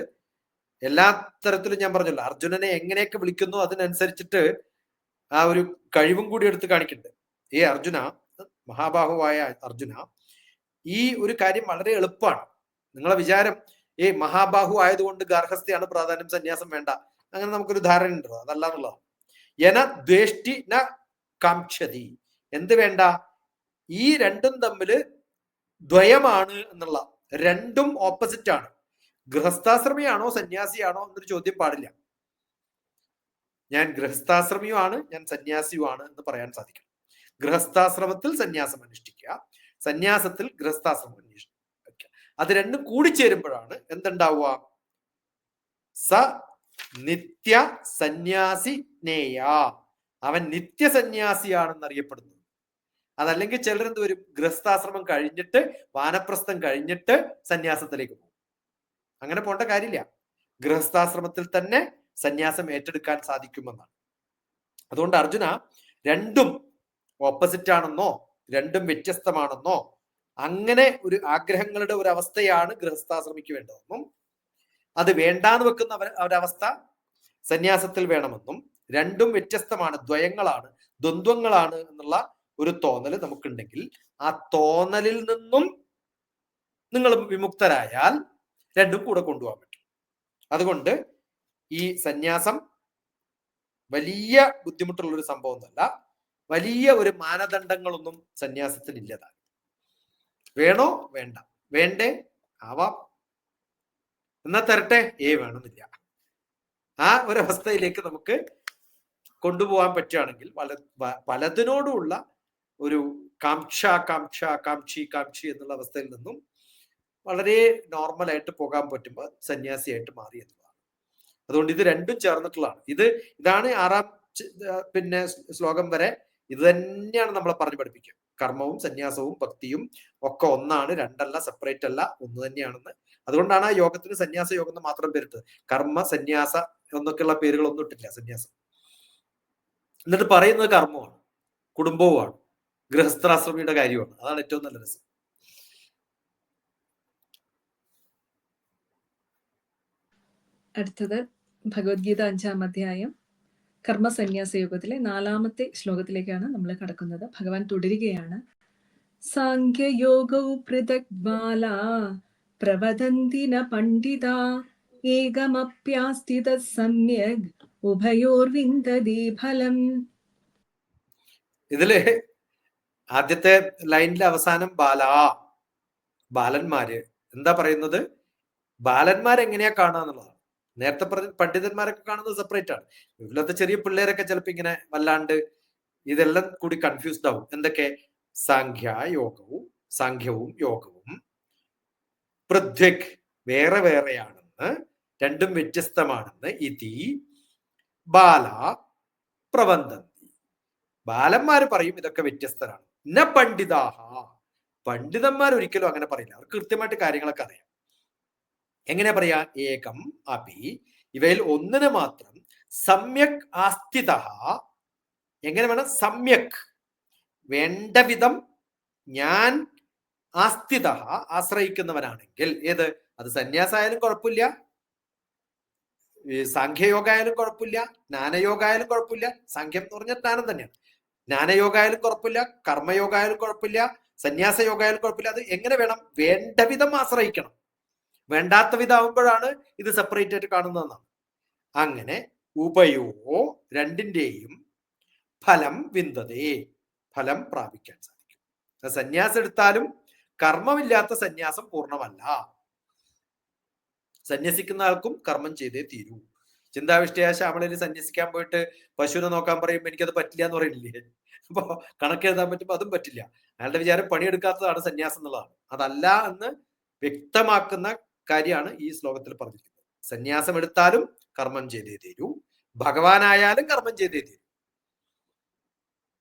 എല്ലാ തരത്തിലും ഞാൻ പറഞ്ഞല്ലോ, അർജുനനെ എങ്ങനെയൊക്കെ വിളിക്കുന്നു അതിനനുസരിച്ചിട്ട് ആ ഒരു കഴിവും കൂടി എടുത്ത് കാണിക്കുന്നുണ്ട്. അർജുന, മഹാബാഹുവായ അർജുന, ഈ ഒരു കാര്യം വളരെ എളുപ്പമാണ്. നിങ്ങളെ വിചാരം മഹാബാഹു ആയതുകൊണ്ട് ഗാർഹസ്ഥ്യാണ് പ്രാധാന്യം, സന്യാസം വേണ്ട, അങ്ങനെ നമുക്കൊരു ധാരണ ഉണ്ടോ? അതല്ല എന്നുള്ളതാണ്. യന ദ്വേഷ്ടി ന കാംക്ഷതി. എന്ത് വേണ്ട? ഈ രണ്ടും തമ്മിൽ ദ്വയമാണ് എന്നുള്ള, രണ്ടും ഓപ്പോസിറ്റ് ആണ്. ഗൃഹസ്ഥാശ്രമിയാണോ സന്യാസിയാണോ എന്നൊരു ചോദ്യം പാടില്ല. ഞാൻ ഗൃഹസ്ഥാശ്രമിയുമാണ്, ഞാൻ സന്യാസിയുമാണ് എന്ന് പറയാൻ സാധിക്കും. ഗൃഹസ്ഥാശ്രമത്തിൽ സന്യാസം അനുഷ്ഠിക്കുക, സന്യാസത്തിൽ ഗൃഹസ്ഥാശ്രമം അനുഷ്ഠിക്കുക. അത് രണ്ടും കൂടിച്ചേരുമ്പോഴാണ് എന്തുണ്ടാവുക? സ നിത്യ സന്യാസി നേയ. അവൻ നിത്യസന്യാസിയാണെന്ന് അറിയപ്പെടുന്നു. അതല്ലെങ്കിൽ ചിലരെന്ത് വരും? ഗൃഹസ്ഥാശ്രമം കഴിഞ്ഞിട്ട് വാനപ്രസ്ഥം കഴിഞ്ഞിട്ട് സന്യാസത്തിലേക്ക് പോകും. അങ്ങനെ പോണ്ട കാര്യമില്ല. ഗൃഹസ്ഥാശ്രമത്തിൽ തന്നെ സന്യാസം ഏറ്റെടുക്കാൻ സാധിക്കുമെന്നാണ്. അതുകൊണ്ട് അർജുന, രണ്ടും ഓപ്പോസിറ്റ് ആണെന്നോ രണ്ടും വ്യത്യസ്തമാണെന്നോ അങ്ങനെ ഒരു ആഗ്രഹങ്ങളുടെ ഒരു അവസ്ഥയാണ് ഗൃഹസ്ഥാശ്രമിക്ക് വേണ്ടതെന്നും അത് വേണ്ടാന്ന് വെക്കുന്ന ഒരവസ്ഥ സന്യാസത്തിൽ വേണമെന്നും രണ്ടും വ്യത്യസ്തമാണ്, ദ്വയങ്ങളാണ്, ദ്വന്ദ്വങ്ങളാണ് എന്നുള്ള ഒരു തോന്നൽ നമുക്കുണ്ടെങ്കിൽ ആ തോന്നലിൽ നിന്നും നിങ്ങൾ വിമുക്തരായാൽ രണ്ടും കൂടെ കൊണ്ടുപോകാൻ പറ്റും. അതുകൊണ്ട് ഈ സന്യാസം വലിയ ബുദ്ധിമുട്ടുള്ള ഒരു സംഭവം ഒന്നല്ല. വലിയ ഒരു മാനദണ്ഡങ്ങളൊന്നും സന്യാസത്തിന് ഇല്ലതാണ്. വേണോ വേണ്ട, വേണ്ടേ ആവാം, എന്നാ തരട്ടെ, വേണമെന്നില്ല. ആ ഒരവസ്ഥയിലേക്ക് നമുക്ക് കൊണ്ടുപോകാൻ പറ്റുകയാണെങ്കിൽ പലതിനോടുമുള്ള ഒരു കാക്ഷി എന്നുള്ള അവസ്ഥയിൽ നിന്നും വളരെ നോർമലായിട്ട് പോകാൻ പറ്റുമ്പോൾ സന്യാസിയായിട്ട് മാറി എന്നതാണ്. അതുകൊണ്ട് ഇത് രണ്ടും ചേർന്നിട്ടുള്ളതാണ്. ഇതാണ് 6ാം ശ്ലോകം വരെ ഇത് തന്നെയാണ് നമ്മളെ പറഞ്ഞു പഠിപ്പിക്കുക. കർമ്മവും സന്യാസവും ഭക്തിയും ഒക്കെ ഒന്നാണ്, രണ്ടല്ല, സെപ്പറേറ്റ് അല്ല, ഒന്ന് തന്നെയാണെന്ന്. അതുകൊണ്ടാണ് ആ യോഗത്തിന് സന്യാസ യോഗം എന്ന് മാത്രം പേരിട്ടത്. കർമ്മ സന്യാസ എന്നൊക്കെയുള്ള പേരുകളൊന്നും ഇട്ടില്ല സന്യാസം. എന്നിട്ട് പറയുന്നത് കർമ്മമാണ്, കുടുംബവുമാണ്, ഗൃഹസ്ഥാശ്രമിയുടെ കാര്യമാണ്. അതാണ് ഏറ്റവും നല്ല രസം. അടുത്തത് ഭഗവത്ഗീത 5ാം അധ്യായം കർമ്മസന്യാസ യോഗത്തിലെ 4ാമത്തെ ശ്ലോകത്തിലേക്കാണ് നമ്മൾ കടക്കുന്നത്. ഭഗവാൻ തുടരുകയാണ്. സാഖ്യയോഗൗ പൃഥക് ബാലാ പ്രവദന്തി ന പണ്ഡിതാ ഏകമപ്യാസ്തി തത് സമ്യഗ് ഉഭയോർവിന്ദതി ഫലം. ഇതില് ആദ്യത്തെ ലൈനിലെ അവസാനം ബാലന്മാര് എന്താ പറയുന്നത്? ബാലന്മാരെങ്ങനെയാ കാണുക എന്നുള്ളതാണ്. നേരത്തെ പറഞ്ഞ പണ്ഡിതന്മാരൊക്കെ കാണുന്നത് സെപ്പറേറ്റ് ആണ്. ഇതിലത്തെ ചെറിയ പിള്ളേരൊക്കെ ചിലപ്പോ ഇങ്ങനെ വല്ലാണ്ട് ഇതെല്ലാം കൂടി കൺഫ്യൂസ്ഡ് ആവും. എന്തൊക്കെ? സാഖ്യവും യോഗവും പൃഥ്വിക് വേറെ വേറെയാണെന്ന്, രണ്ടും വ്യത്യസ്തമാണെന്ന് ഇതി ബാല പ്രവദന്തി. ബാലന്മാര് പറയും ഇതൊക്കെ വ്യത്യസ്തരാണ്. ന പണ്ഡിതാഹ, പണ്ഡിതന്മാർ ഒരിക്കലും അങ്ങനെ പറയില്ല. അവർക്ക് കൃത്യമായിട്ട് കാര്യങ്ങളൊക്കെ അറിയാം. എങ്ങനെ പറയാ? ഏകം അപി, ഇവയിൽ ഒന്നിന് മാത്രം സമ്യക് ആസ്ഥിത. എങ്ങനെ വേണം? സമ്യക്, വേണ്ട വിധം ഞാൻ ആസ്ഥിത, ആശ്രയിക്കുന്നവനാണെങ്കിൽ. ഏത്? അത് സന്യാസായാലും കുഴപ്പമില്ല, സാഖ്യയോഗായാലും കുഴപ്പമില്ല, ജ്ഞാനയോഗായാലും കുഴപ്പമില്ല. സാഖ്യം എന്ന് പറഞ്ഞാൽ ജ്ഞാനം തന്നെയാണ്. ജ്ഞാനയോഗായാലും കുഴപ്പമില്ല, കർമ്മയോഗായാലും കുഴപ്പമില്ല, സന്യാസ യോഗമായാലും കുഴപ്പമില്ല. അത് എങ്ങനെ വേണം? വേണ്ട വിധം ആശ്രയിക്കണം. വേണ്ടാത്ത വിധം ആവുമ്പോഴാണ് ഇത് സെപ്പറേറ്റ് ആയിട്ട് കാണുന്നതെന്നാണ്. അങ്ങനെ ഉഭയോ രണ്ടിന്റെയും ഫലം വിന്തതേ, ഫലം പ്രാപിക്കാൻ സാധിക്കും. സന്യാസം എടുത്താലും കർമ്മമില്ലാത്ത സന്യാസം പൂർണ്ണമല്ല. സന്യസിക്കുന്ന ആൾക്കും കർമ്മം ചെയ്തേ തീരൂ. ചിന്താവിഷ്ടയ ശ്യാമളയിൽ സന്യസിക്കാൻ പോയിട്ട് പശുവിനെ നോക്കാൻ പറയുമ്പോൾ എനിക്കത് പറ്റില്ല എന്ന് പറയില്ലേ? അപ്പൊ കണക്കെഴുതാൻ പറ്റുമ്പോൾ അതും പറ്റില്ല. അയാളുടെ വിചാരം പണിയെടുക്കാത്തതാണ് സന്യാസം എന്നുള്ളതാണ്. അതല്ല എന്ന് വ്യക്തമാക്കുന്ന കാര്യമാണ് ഈ ശ്ലോകത്തിൽ പറഞ്ഞിരിക്കുന്നത്. സന്യാസം എടുത്താലും കർമ്മം ചെയ്തേ തീരൂ, ഭഗവാനായാലും കർമ്മം ചെയ്തേ തീരൂ.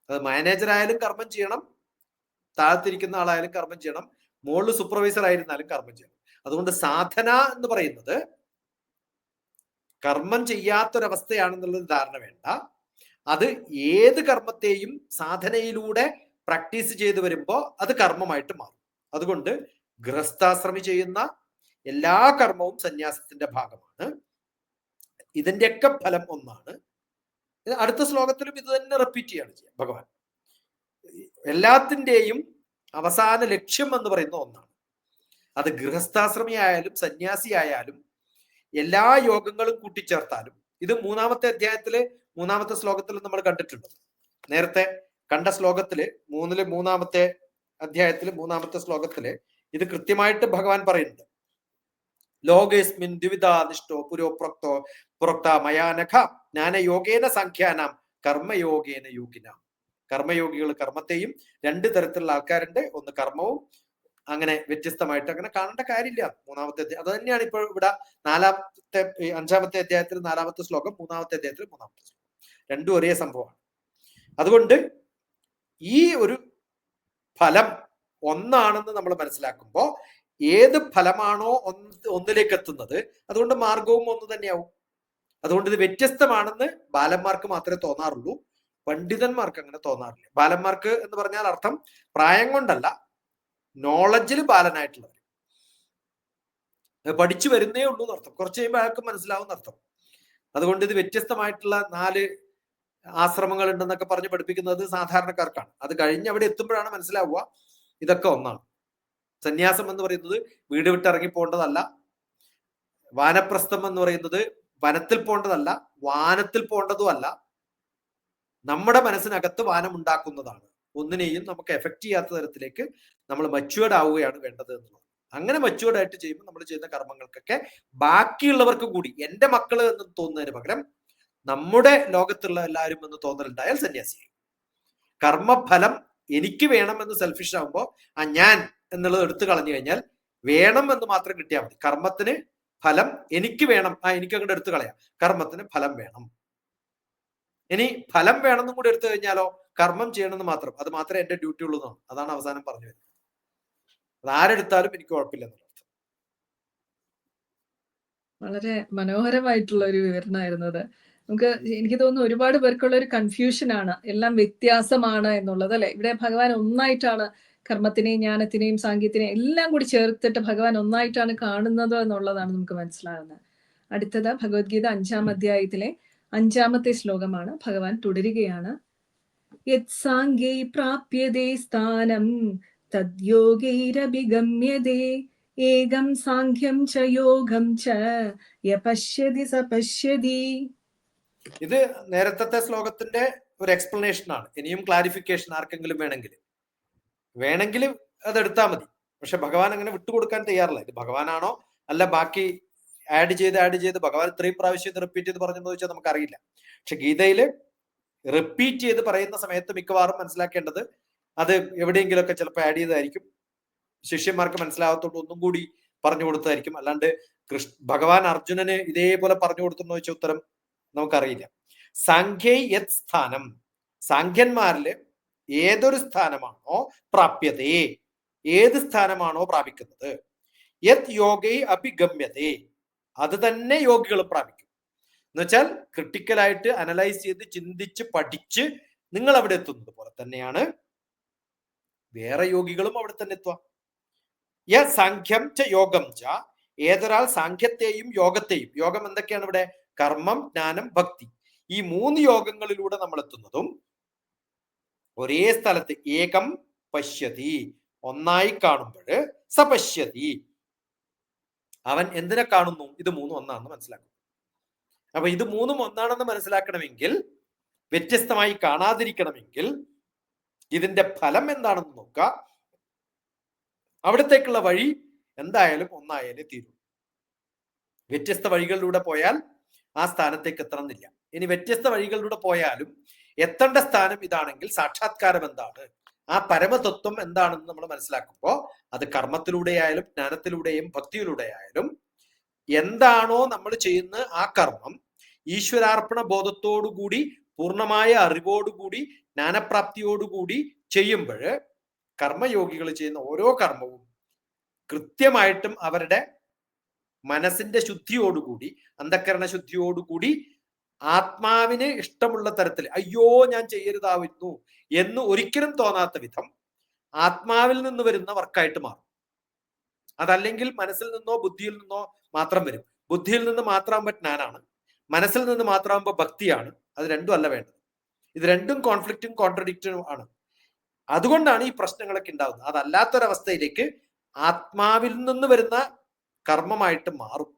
അത് മാനേജർ ആയാലും കർമ്മം ചെയ്യണം, താഴത്തിരിക്കുന്ന ആളായാലും കർമ്മം ചെയ്യണം, മുകളിൽ സൂപ്പർവൈസർ ആയിരുന്നാലും കർമ്മം ചെയ്യണം. അതുകൊണ്ട് സാധന എന്ന് പറയുന്നത് കർമ്മം ചെയ്യാത്തൊരവസ്ഥയാണെന്നുള്ളത് ധാരണ വേണ്ട. അത് ഏത് കർമ്മത്തെയും സാധനയിലൂടെ പ്രാക്ടീസ് ചെയ്തു വരുമ്പോൾ അത് കർമ്മമായിട്ട് മാറും. അതുകൊണ്ട് ഗൃഹസ്ഥാശ്രമി ചെയ്യുന്ന എല്ലാ കർമ്മവും സന്യാസത്തിന്റെ ഭാഗമാണ്. ഇതിന്റെയൊക്കെ ഫലം ഒന്നാണ്. അടുത്ത ശ്ലോകത്തിലും ഇത് തന്നെ റിപ്പീറ്റ് ചെയ്യാണ് ചെയ്യുക ഭഗവാൻ. എല്ലാത്തിൻ്റെയും അവസാന ലക്ഷ്യം എന്ന് പറയുന്ന ഒന്നാണ്. അത് ഗൃഹസ്ഥാശ്രമി ആയാലും സന്യാസി ആയാലും എല്ലാ യോഗങ്ങളും കൂട്ടിച്ചേർത്താലും, ഇത് 3-ാമത്തെ അധ്യായത്തില് 3-ാമത്തെ ശ്ലോകത്തിൽ നമ്മൾ കണ്ടിട്ടുണ്ട്. നേരത്തെ കണ്ട ശ്ലോകത്തില് 3-ാമത്തെ അധ്യായത്തില് 3-ാമത്തെ ശ്ലോകത്തില് ഇത് കൃത്യമായിട്ട് ഭഗവാൻ പറയുന്നുണ്ട്. ലോകേസ്മിൻ ദ്വിവിധാനിഷ്ഠോ പുരോപ്രോക്തോ പ്രോക്ത മയാനഖ ജ്ഞാനയോഗേന സംഖ്യാനാം കർമ്മയോഗേന യോഗിനാം. കർമ്മയോഗികൾ കർമ്മത്തെയും 2 തരത്തിലുള്ള ആൾക്കാരുണ്ട്. ഒന്ന് കർമ്മവും, അങ്ങനെ വ്യത്യസ്തമായിട്ട് അങ്ങനെ കാണേണ്ട കാര്യമില്ല. 3-ാമത്തെ അധ്യായം അത് തന്നെയാണ് ഇപ്പോൾ ഇവിടെ 5-ാമത്തെ അധ്യായത്തിൽ 4-ാമത്തെ ശ്ലോകം, 3-ാമത്തെ അധ്യായത്തിൽ 3-ാമത്തെ ശ്ലോകം, രണ്ടും ഒരേ സംഭവമാണ്. അതുകൊണ്ട് ഈ ഒരു ഫലം ഒന്നാണെന്ന് നമ്മൾ മനസ്സിലാക്കുമ്പോൾ ഏത് ഫലമാണോ ഒന്നിലേക്ക് എത്തുന്നത്, അതുകൊണ്ട് മാർഗവും ഒന്ന് തന്നെയാവും. അതുകൊണ്ട് ഇത് വ്യത്യസ്തമാണെന്ന് ബാലന്മാർക്ക് മാത്രമേ തോന്നാറുള്ളൂ, പണ്ഡിതന്മാർക്ക് അങ്ങനെ തോന്നാറില്ല. ബാലന്മാർക്ക് എന്ന് പറഞ്ഞാൽ അർത്ഥം പ്രായം കൊണ്ടല്ല, നോളജിൽ ബാലനായിട്ടുള്ളവർ, പഠിച്ചു വരുന്നേ ഉള്ളൂ എന്നർത്ഥം. കുറച്ച് കഴിയുമ്പോൾ അയാൾക്ക് മനസ്സിലാവുന്ന അർത്ഥം. അതുകൊണ്ട് ഇത് വ്യത്യസ്തമായിട്ടുള്ള 4 ആശ്രമങ്ങൾ ഉണ്ടെന്നൊക്കെ പറഞ്ഞ് പഠിപ്പിക്കുന്നത് സാധാരണക്കാർക്കാണ്. അത് കഴിഞ്ഞ് അവിടെ എത്തുമ്പോഴാണ് മനസ്സിലാവുക ഇതൊക്കെ ഒന്നാണ്. സന്യാസം എന്ന് പറയുന്നത് വീട് വിട്ടിറങ്ങി പോകേണ്ടതല്ല. വാനപ്രസ്ഥം എന്ന് പറയുന്നത് വനത്തിൽ പോകേണ്ടതല്ല, വാനത്തിൽ പോകേണ്ടതുമല്ല. നമ്മുടെ മനസ്സിനകത്ത് വാനം ഉണ്ടാക്കുന്നതാണ്. ഒന്നിനെയും നമുക്ക് എഫക്ട് ചെയ്യാത്ത തരത്തിലേക്ക് നമ്മൾ മച്യൂർഡ് ആവുകയാണ് വേണ്ടത് എന്നുള്ളത്. അങ്ങനെ മച്യൂർഡ് ആയിട്ട് ചെയ്യുമ്പോൾ നമ്മൾ ചെയ്യുന്ന കർമ്മങ്ങൾക്കൊക്കെ ബാക്കിയുള്ളവർക്ക് കൂടി എന്റെ മക്കള് എന്ന് തോന്നുന്നതിന് പകരം നമ്മുടെ ലോകത്തുള്ള എല്ലാവരും എന്ന് തോന്നലുണ്ടായാൽ സന്യാസിയായി. കർമ്മഫലം എനിക്ക് വേണമെന്ന് സെൽഫിഷ് ആകുമ്പോൾ ആ ഞാൻ എന്നുള്ളത് എടുത്തു കളഞ്ഞു കഴിഞ്ഞാൽ വേണം എന്ന് മാത്രം കിട്ടിയാൽ മതി. കർമ്മത്തിന് ഫലം എനിക്ക് വേണം, എനിക്ക് അങ്ങോട്ട് എടുത്തു കളയാം. കർമ്മത്തിന് ഫലം വേണം. ഇനി ഫലം വേണമെന്നും കൂടി എടുത്തു കഴിഞ്ഞാലോ കർമ്മം ചെയ്യണമെന്ന് മാത്രം, അത് മാത്രമേ എന്റെ ഡ്യൂട്ടി ഉള്ളൂ എന്നാണ്. അതാണ് അവസാനം പറഞ്ഞു വരുന്നത്. അത് ആരെടുത്താലും എനിക്ക് കുഴപ്പമില്ല എന്നുള്ള അർത്ഥം. വളരെ മനോഹരമായിട്ടുള്ള ഒരു വിവരണമായിരുന്നു അത്. എനിക്ക് തോന്നുന്നു ഒരുപാട് പേർക്കുള്ള ഒരു കൺഫ്യൂഷൻ ആണ്, എല്ലാം വ്യത്യാസമാണ് എന്നുള്ളത് അല്ലെ. ഇവിടെ ഭഗവാൻ ഒന്നായിട്ടാണ് കർമ്മത്തിനെയും ജ്ഞാനത്തിനെയും സാങ്കേതിനെയും എല്ലാം കൂടി ചേർത്തിട്ട് ഭഗവാൻ ഒന്നായിട്ടാണ് കാണുന്നത് എന്നുള്ളതാണ് നമുക്ക് മനസ്സിലാകുന്നത്. അടുത്തത് ഭഗവത്ഗീത 5-ാം അധ്യായത്തിലെ 5-ാമത്തെ ശ്ലോകമാണ്. ഭഗവാൻ തുടരുകയാണ്. യത് സാംഗൈ പ്രാപ്യതേ സ്ഥാനം തദ്യോഗൈരഭിഗമ്യതേ ഏകം സാംഖ്യം ച യോഗം ച യപശ്യതി സപശ്യതി. ഇത് നേരത്തെ ശ്ലോകത്തിന്റെ ഒരു എക്സ്പ്ലനേഷൻ ആണ്. ഇനിയും ക്ലാരിഫിക്കേഷൻ ആർക്കെങ്കിലും വേണമെങ്കിൽ അത് എടുത്താൽ മതി. പക്ഷെ ഭഗവാൻ അങ്ങനെ വിട്ടുകൊടുക്കാൻ തയ്യാറില്ല. ഇത് ഭഗവാനാണോ അല്ല ബാക്കി ആഡ് ചെയ്ത് ഭഗവാൻ ഇത്രയും പ്രാവശ്യം ഇത് റിപ്പീറ്റ് ചെയ്ത് പറഞ്ഞെന്ന് ചോദിച്ചാൽ നമുക്കറിയില്ല. പക്ഷെ ഗീതയില് റിപ്പീറ്റ് ചെയ്ത് പറയുന്ന സമയത്ത് മിക്കവാറും മനസ്സിലാക്കേണ്ടത് അത് എവിടെയെങ്കിലുമൊക്കെ ചിലപ്പോൾ ആഡ് ചെയ്തതായിരിക്കും. ശിഷ്യന്മാർക്ക് മനസ്സിലാകത്തോണ്ട് ഒന്നും കൂടി പറഞ്ഞു കൊടുത്തതായിരിക്കും. അല്ലാണ്ട് ഭഗവാൻ അർജുനന് ഇതേപോലെ പറഞ്ഞു കൊടുത്തെന്ന് ചോദിച്ച ഉത്തരം നമുക്കറിയില്ല. സാംഖ്യൈ യത് സ്ഥാനം, സാംഖ്യന്മാരില് ഏതൊരു സ്ഥാനമാണോ പ്രാപ്യതേ, ഏത് സ്ഥാനമാണോ പ്രാപിക്കുന്നത്, യത് യോഗൈ അഭിഗമ്യതേ, അത് തന്നെ യോഗികൾ പ്രാപിക്കും. എന്നുവെച്ചാൽ ക്രിട്ടിക്കലായിട്ട് അനലൈസ് ചെയ്ത് ചിന്തിച്ച് പഠിച്ച് നിങ്ങൾ അവിടെ എത്തുന്നത് പോലെ തന്നെയാണ് വേറെ യോഗികളും അവിടെ തന്നെ എത്തുക. യ സാഖ്യം ച യോഗം ച, ഏതൊരാൾ സാഖ്യത്തെയും യോഗത്തെയും, യോഗം എന്തൊക്കെയാണ് ഇവിടെ? കർമ്മം, ജ്ഞാനം, ഭക്തി, ഈ 3 യോഗങ്ങളിലൂടെ നമ്മൾ എത്തുന്നതും ഒരേ സ്ഥലത്ത് ഏകം പശ്യതി, ഒന്നായി കാണുമ്പോൾ സപശ്യതി, അവൻ എന്തിനെ കാണുന്നു? ഇത് മൂന്നും ഒന്നാണെന്ന് മനസ്സിലാക്കുന്നു. അപ്പൊ ഇത് മൂന്നും ഒന്നാണെന്ന് മനസ്സിലാക്കണമെങ്കിൽ, വ്യത്യസ്തമായി കാണാതിരിക്കണമെങ്കിൽ ഇതിന്റെ ഫലം എന്താണെന്ന് നോക്കുക. അവിടത്തേക്കുള്ള വഴി എന്തായാലും ഒന്നായാലേ തീരൂ. വ്യത്യസ്ത വഴികളിലൂടെ പോയാൽ ആ സ്ഥാനത്തേക്ക് എത്തണമെന്നില്ല. ഇനി വ്യത്യസ്ത വഴികളിലൂടെ പോയാലും എത്തേണ്ട സ്ഥാനം ഇതാണെങ്കിൽ സാക്ഷാത്കാരം എന്താണ്, ആ പരമതത്വം എന്താണെന്ന് നമ്മൾ മനസ്സിലാക്കുമ്പോൾ അത് കർമ്മത്തിലൂടെയായാലും ജ്ഞാനത്തിലൂടെയും ഭക്തിയിലൂടെയായാലും എന്താണോ നമ്മൾ ചെയ്യുന്ന ആ കർമ്മം ഈശ്വരാർപ്പണ ബോധത്തോടുകൂടി, പൂർണ്ണമായ അറിവോടുകൂടി, ജ്ഞാനപ്രാപ്തിയോടുകൂടി ചെയ്യുമ്പോൾ കർമ്മയോഗികൾ ചെയ്യുന്ന ഓരോ കർമ്മവും കൃത്യമായിട്ടും അവരുടെ മനസ്സിന്റെ ശുദ്ധിയോടുകൂടി, അന്ധക്കരണ ശുദ്ധിയോടുകൂടി, ആത്മാവിന് ഇഷ്ടമുള്ള തരത്തിൽ അയ്യോ ഞാൻ ചെയ്യരുതാവുന്നു എന്ന് ഒരിക്കലും തോന്നാത്ത വിധം ആത്മാവിൽ നിന്ന് വരുന്ന വർക്കായിട്ട് മാറും. അതല്ലെങ്കിൽ മനസ്സിൽ നിന്നോ ബുദ്ധിയിൽ നിന്നോ മാത്രം വരും. ബുദ്ധിയിൽ നിന്ന് മാത്രമാകുമ്പോൾ ജ്ഞാനാണ്, മനസ്സിൽ നിന്ന് മാത്രമാകുമ്പോൾ ഭക്തിയാണ്. അത് രണ്ടും അല്ല വേണ്ടത്. ഇത് രണ്ടും കോൺഫ്ലിക്റ്റും കോൺട്രഡിക്റ്റും ആണ്. അതുകൊണ്ടാണ് ഈ പ്രശ്നങ്ങളൊക്കെ ഉണ്ടാകുന്നത്. അതല്ലാത്തൊരവസ്ഥയിലേക്ക് ആത്മാവിൽ നിന്ന് വരുന്ന കർമ്മമായിട്ട് മാറും.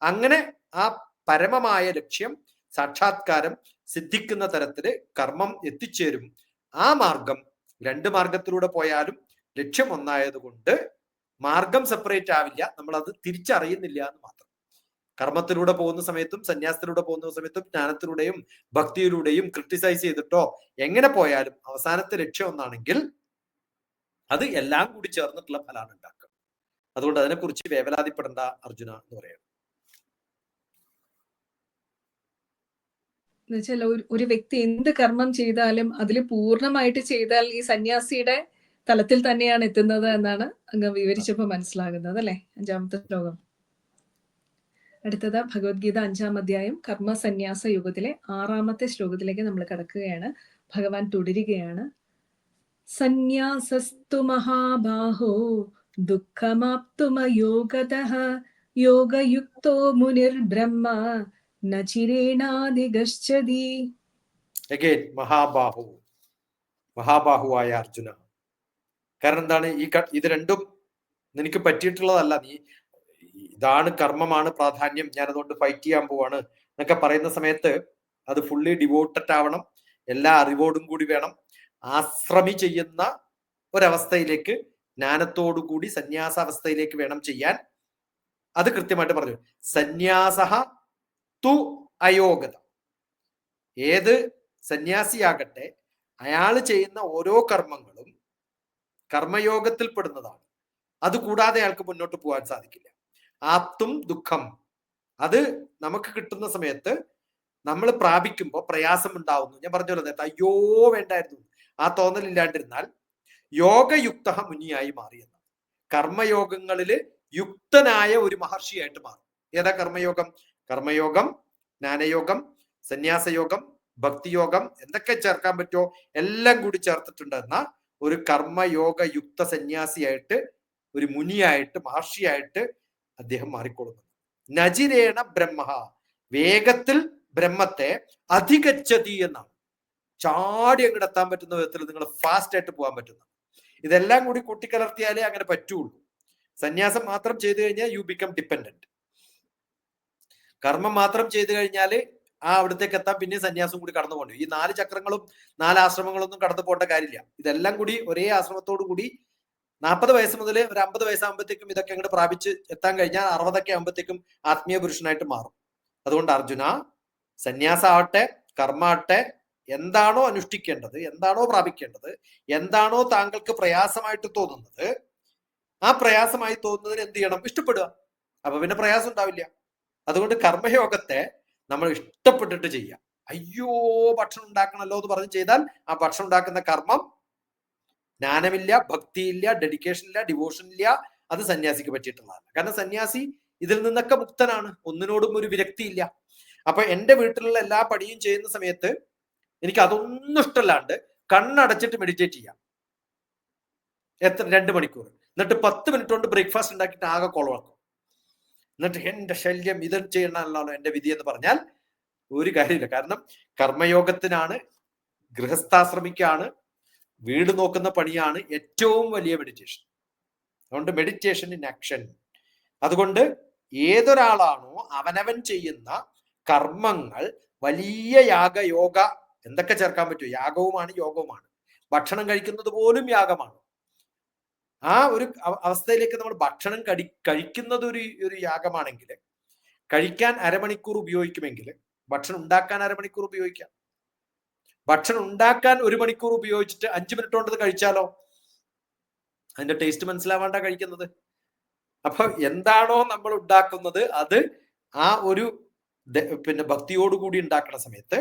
അങ്ങനെ ആ പരമമായ ലക്ഷ്യം, സാക്ഷാത്കാരം സിദ്ധിക്കുന്ന തരത്തില് കർമ്മം എത്തിച്ചേരും. ആ മാർഗം രണ്ട് മാർഗത്തിലൂടെ പോയാലും ലക്ഷ്യം ഒന്നായതുകൊണ്ട് മാർഗം സെപ്പറേറ്റ് ആവില്ല. നമ്മൾ അത് തിരിച്ചറിയുന്നില്ല എന്ന് മാത്രം. കർമ്മത്തിലൂടെ പോകുന്ന സമയത്തും സന്യാസത്തിലൂടെ പോകുന്ന സമയത്തും ജ്ഞാനത്തിലൂടെയും ഭക്തിയിലൂടെയും ക്രിട്ടിസൈസ് ചെയ്തിട്ടോ എങ്ങനെ പോയാലും അവസാനത്തെ ലക്ഷ്യം ഒന്നാണെങ്കിൽ അത് എല്ലാം കൂടി ചേർന്നിട്ടുള്ള ഫലമാണ് ഉണ്ടാക്കുക. അതുകൊണ്ട് അതിനെക്കുറിച്ച് വേവലാതിപ്പെടേണ്ട അർജുന എന്ന് പറയുന്നത്. എന്നുവെച്ചാൽ ഒരു വ്യക്തി എന്ത് കർമ്മം ചെയ്താലും അതിൽ പൂർണ്ണമായിട്ട് ചെയ്താൽ ഈ സന്യാസിയുടെ തലത്തിൽ തന്നെയാണ് എത്തുന്നത് എന്നാണ് അങ്ങ് വിവരിച്ചപ്പോൾ മനസ്സിലാകുന്നത് അല്ലെ? 5-ാമത്തെ ശ്ലോകം. അടുത്തത് ഭഗവത്ഗീത 5-ാം അധ്യായം കർമ്മ സന്യാസ യുഗത്തിലെ 6-ാമത്തെ ശ്ലോകത്തിലേക്ക് നമ്മൾ കടക്കുകയാണ്. ഭഗവാൻ തുടരുകയാണ്. സന്യാസസ്തു മഹാബാഹോ ദുഃഖമാപ്തുമയോഗതഃ യോഗയുക്തോ മുനിർബ്രഹ്മ ന ചിരേണാധിഗച്ഛതി. അഗൈൻ മഹാബാഹുവായ അർജുന. കാരണം എന്താണ്? ഇത് രണ്ടും നിനക്ക് പറ്റിയിട്ടുള്ളതല്ല. നീ ഇതാണ് കർമ്മമാണ് പ്രാധാന്യം, ഞാനതുകൊണ്ട് ഫൈറ്റ് ചെയ്യാൻ പോവാണ് എന്നൊക്കെ പറയുന്ന സമയത്ത് അത് ഫുള്ളി ഡിവോട്ടഡ് ആവണം, എല്ലാ അറിവോടും കൂടി വേണം. ആശ്രമി ചെയ്യുന്ന ഒരവസ്ഥയിലേക്ക്, ജ്ഞാനത്തോടുകൂടി സന്യാസാവസ്ഥയിലേക്ക് വേണം ചെയ്യാൻ. അത് കൃത്യമായിട്ട് പറഞ്ഞു. സന്യാസഃ തു അയോഗത. ഏത് സന്യാസിയാകട്ടെ അയാൾ ചെയ്യുന്ന ഓരോ കർമ്മങ്ങളും കർമ്മയോഗത്തിൽ പെടുന്നതാണ്. അതുകൂടാതെ അയാൾക്ക് മുന്നോട്ട് പോകാൻ സാധിക്കില്ല. ആപ്തും ദുഃഖം, അത് നമുക്ക് കിട്ടുന്ന സമയത്ത് നമ്മൾ പ്രാപിക്കുമ്പോൾ പ്രയാസം ഉണ്ടാവുന്നു. ഞാൻ പറഞ്ഞല്ലോ നേരത്തെ, അയ്യോ വേണ്ടായിരുന്നു ആ തോന്നലില്ലാണ്ടിരുന്നാൽ യോഗയുക്ത മുനിയായി മാറിയെന്ന്. കർമ്മയോഗങ്ങളിൽ യുക്തനായ ഒരു മഹർഷിയായിട്ട് മാറും. ഏതാ കർമ്മയോഗം? കർമ്മയോഗം, ജ്ഞാനയോഗം, സന്യാസയോഗം, ഭക്തിയോഗം, എന്തൊക്കെ ചേർക്കാൻ പറ്റുമോ എല്ലാം കൂടി ചേർത്തിട്ടുണ്ടെന്ന ഒരു കർമ്മയോഗ യുക്ത സന്യാസിയായിട്ട്, ഒരു മുനിയായിട്ട്, മഹർഷിയായിട്ട് അദ്ദേഹം മാറിക്കൊള്ളുന്നു. നജിരേണ ബ്രഹ്മ, വേഗത്തിൽ ബ്രഹ്മത്തെ അധിഗച്ഛതി എന്നാണ്. ചാടി അങ്ങോട്ട് എത്താൻ പറ്റുന്ന വിധത്തിൽ നിങ്ങൾ ഫാസ്റ്റ് ആയിട്ട് പോകാൻ പറ്റുന്ന. ഇതെല്ലാം കൂടി കൂട്ടിക്കലർത്തിയാലേ അങ്ങനെ പറ്റുള്ളൂ. സന്യാസം മാത്രം ചെയ്തു കഴിഞ്ഞാൽ യു ബിക്കം ഡിപ്പെൻഡന്റ്. കർമ്മം മാത്രം ചെയ്തു കഴിഞ്ഞാൽ ആ അവിടത്തേക്ക് എത്താൻ പിന്നെ സന്യാസം കൂടി കടന്നു പോകണം. ഈ 4 ചക്രങ്ങളും 4 ആശ്രമങ്ങളൊന്നും കടന്നു പോകേണ്ട കാര്യമില്ല. ഇതെല്ലാം കൂടി ഒരേ ആശ്രമത്തോടു കൂടി 40 വയസ്സ് മുതൽ ഒരു 50 വയസ്സാകുമ്പോഴത്തേക്കും ഇതൊക്കെ അങ്ങോട്ട് പ്രാപിച്ച് എത്താൻ കഴിഞ്ഞാൽ 60 ആകുമ്പോഴത്തേക്കും ആത്മീയ പുരുഷനായിട്ട് മാറും. അതുകൊണ്ട് അർജുന, സന്യാസാവട്ടെ കർമ്മാവട്ടെ, എന്താണോ അനുഷ്ഠിക്കേണ്ടത്, എന്താണോ പ്രാപിക്കേണ്ടത്, എന്താണോ താങ്കൾക്ക് പ്രയാസമായിട്ട് തോന്നുന്നത്, ആ പ്രയാസമായി തോന്നുന്നതിന് എന്ത് ചെയ്യണം? ഇഷ്ടപ്പെടുക. അപ്പൊ പിന്നെ പ്രയാസം ഉണ്ടാവില്ല. അതുകൊണ്ട് കർമ്മയോഗത്തെ നമ്മൾ ഇഷ്ടപ്പെട്ടിട്ട് ചെയ്യാം. അയ്യോ ഭക്ഷണം ഉണ്ടാക്കണല്ലോ എന്ന് പറഞ്ഞ് ചെയ്താൽ ആ ഭക്ഷണം ഉണ്ടാക്കുന്ന കർമ്മം ജ്ഞാനമില്ല, ഭക്തിയില്ല, ഡെഡിക്കേഷൻ ഇല്ല, ഡിവോഷൻ ഇല്ല. അത് സന്യാസിക്ക് പറ്റിയിട്ടുള്ളതാണ്. കാരണം സന്യാസി ഇതിൽ നിന്നൊക്കെ മുക്തനാണ്, ഒന്നിനോടും ഒരു വിരക്തി ഇല്ല. അപ്പൊ എന്റെ വീട്ടിലുള്ള എല്ലാ പണിയും ചെയ്യുന്ന സമയത്ത് എനിക്ക് അതൊന്നും ഇഷ്ടമല്ലാണ്ട് കണ്ണടച്ചിട്ട് മെഡിറ്റേറ്റ് ചെയ്യാം 2 മണിക്കൂർ, എന്നിട്ട് 10 മിനിറ്റ് കൊണ്ട് ബ്രേക്ക്ഫാസ്റ്റ് ഉണ്ടാക്കിയിട്ട് ആകെ കൊളവാക്കും. എന്നിട്ട് എന്റെ ശല്യം ഇത് ചെയ്യണമല്ലോ എന്റെ വിധി എന്ന് പറഞ്ഞാൽ ഒരു കാര്യമില്ല. കാരണം കർമ്മയോഗത്തിനാണ്, ഗൃഹസ്ഥാശ്രമിക്കാണ്, വീട് നോക്കുന്ന പണിയാണ് ഏറ്റവും വലിയ മെഡിറ്റേഷൻ. അതുകൊണ്ട് മെഡിറ്റേഷൻ ഇൻ ആക്ഷൻ. അതുകൊണ്ട് ഏതൊരാളാണോ അവനവൻ ചെയ്യുന്ന കർമ്മങ്ങൾ വലിയ യാഗയോഗ എന്തൊക്കെ ചേർക്കാൻ പറ്റും, യാഗവുമാണ് യോഗവുമാണ്. ഭക്ഷണം കഴിക്കുന്നത് പോലും യാഗമാണ്. ആ ഒരു അവസ്ഥയിലേക്ക് നമ്മൾ ഭക്ഷണം കഴിക്കുന്നത് ഒരു യാഗമാണെങ്കിൽ, കഴിക്കാൻ അരമണിക്കൂർ ഉപയോഗിക്കുമെങ്കിൽ ഭക്ഷണം ഉണ്ടാക്കാൻ അരമണിക്കൂർ ഉപയോഗിക്കാം. ഭക്ഷണം ഉണ്ടാക്കാൻ 1 മണിക്കൂർ ഉപയോഗിച്ചിട്ട് 5 മിനിറ്റ് കൊണ്ട് കഴിച്ചാലോ? അതിന്റെ ടേസ്റ്റ് മനസ്സിലാവാണ്ട കഴിക്കുന്നത്. അപ്പൊ എന്താണോ നമ്മൾ ഉണ്ടാക്കുന്നത് അത് ആ ഒരു ഭക്തിയോടുകൂടി ഉണ്ടാക്കുന്ന സമയത്ത്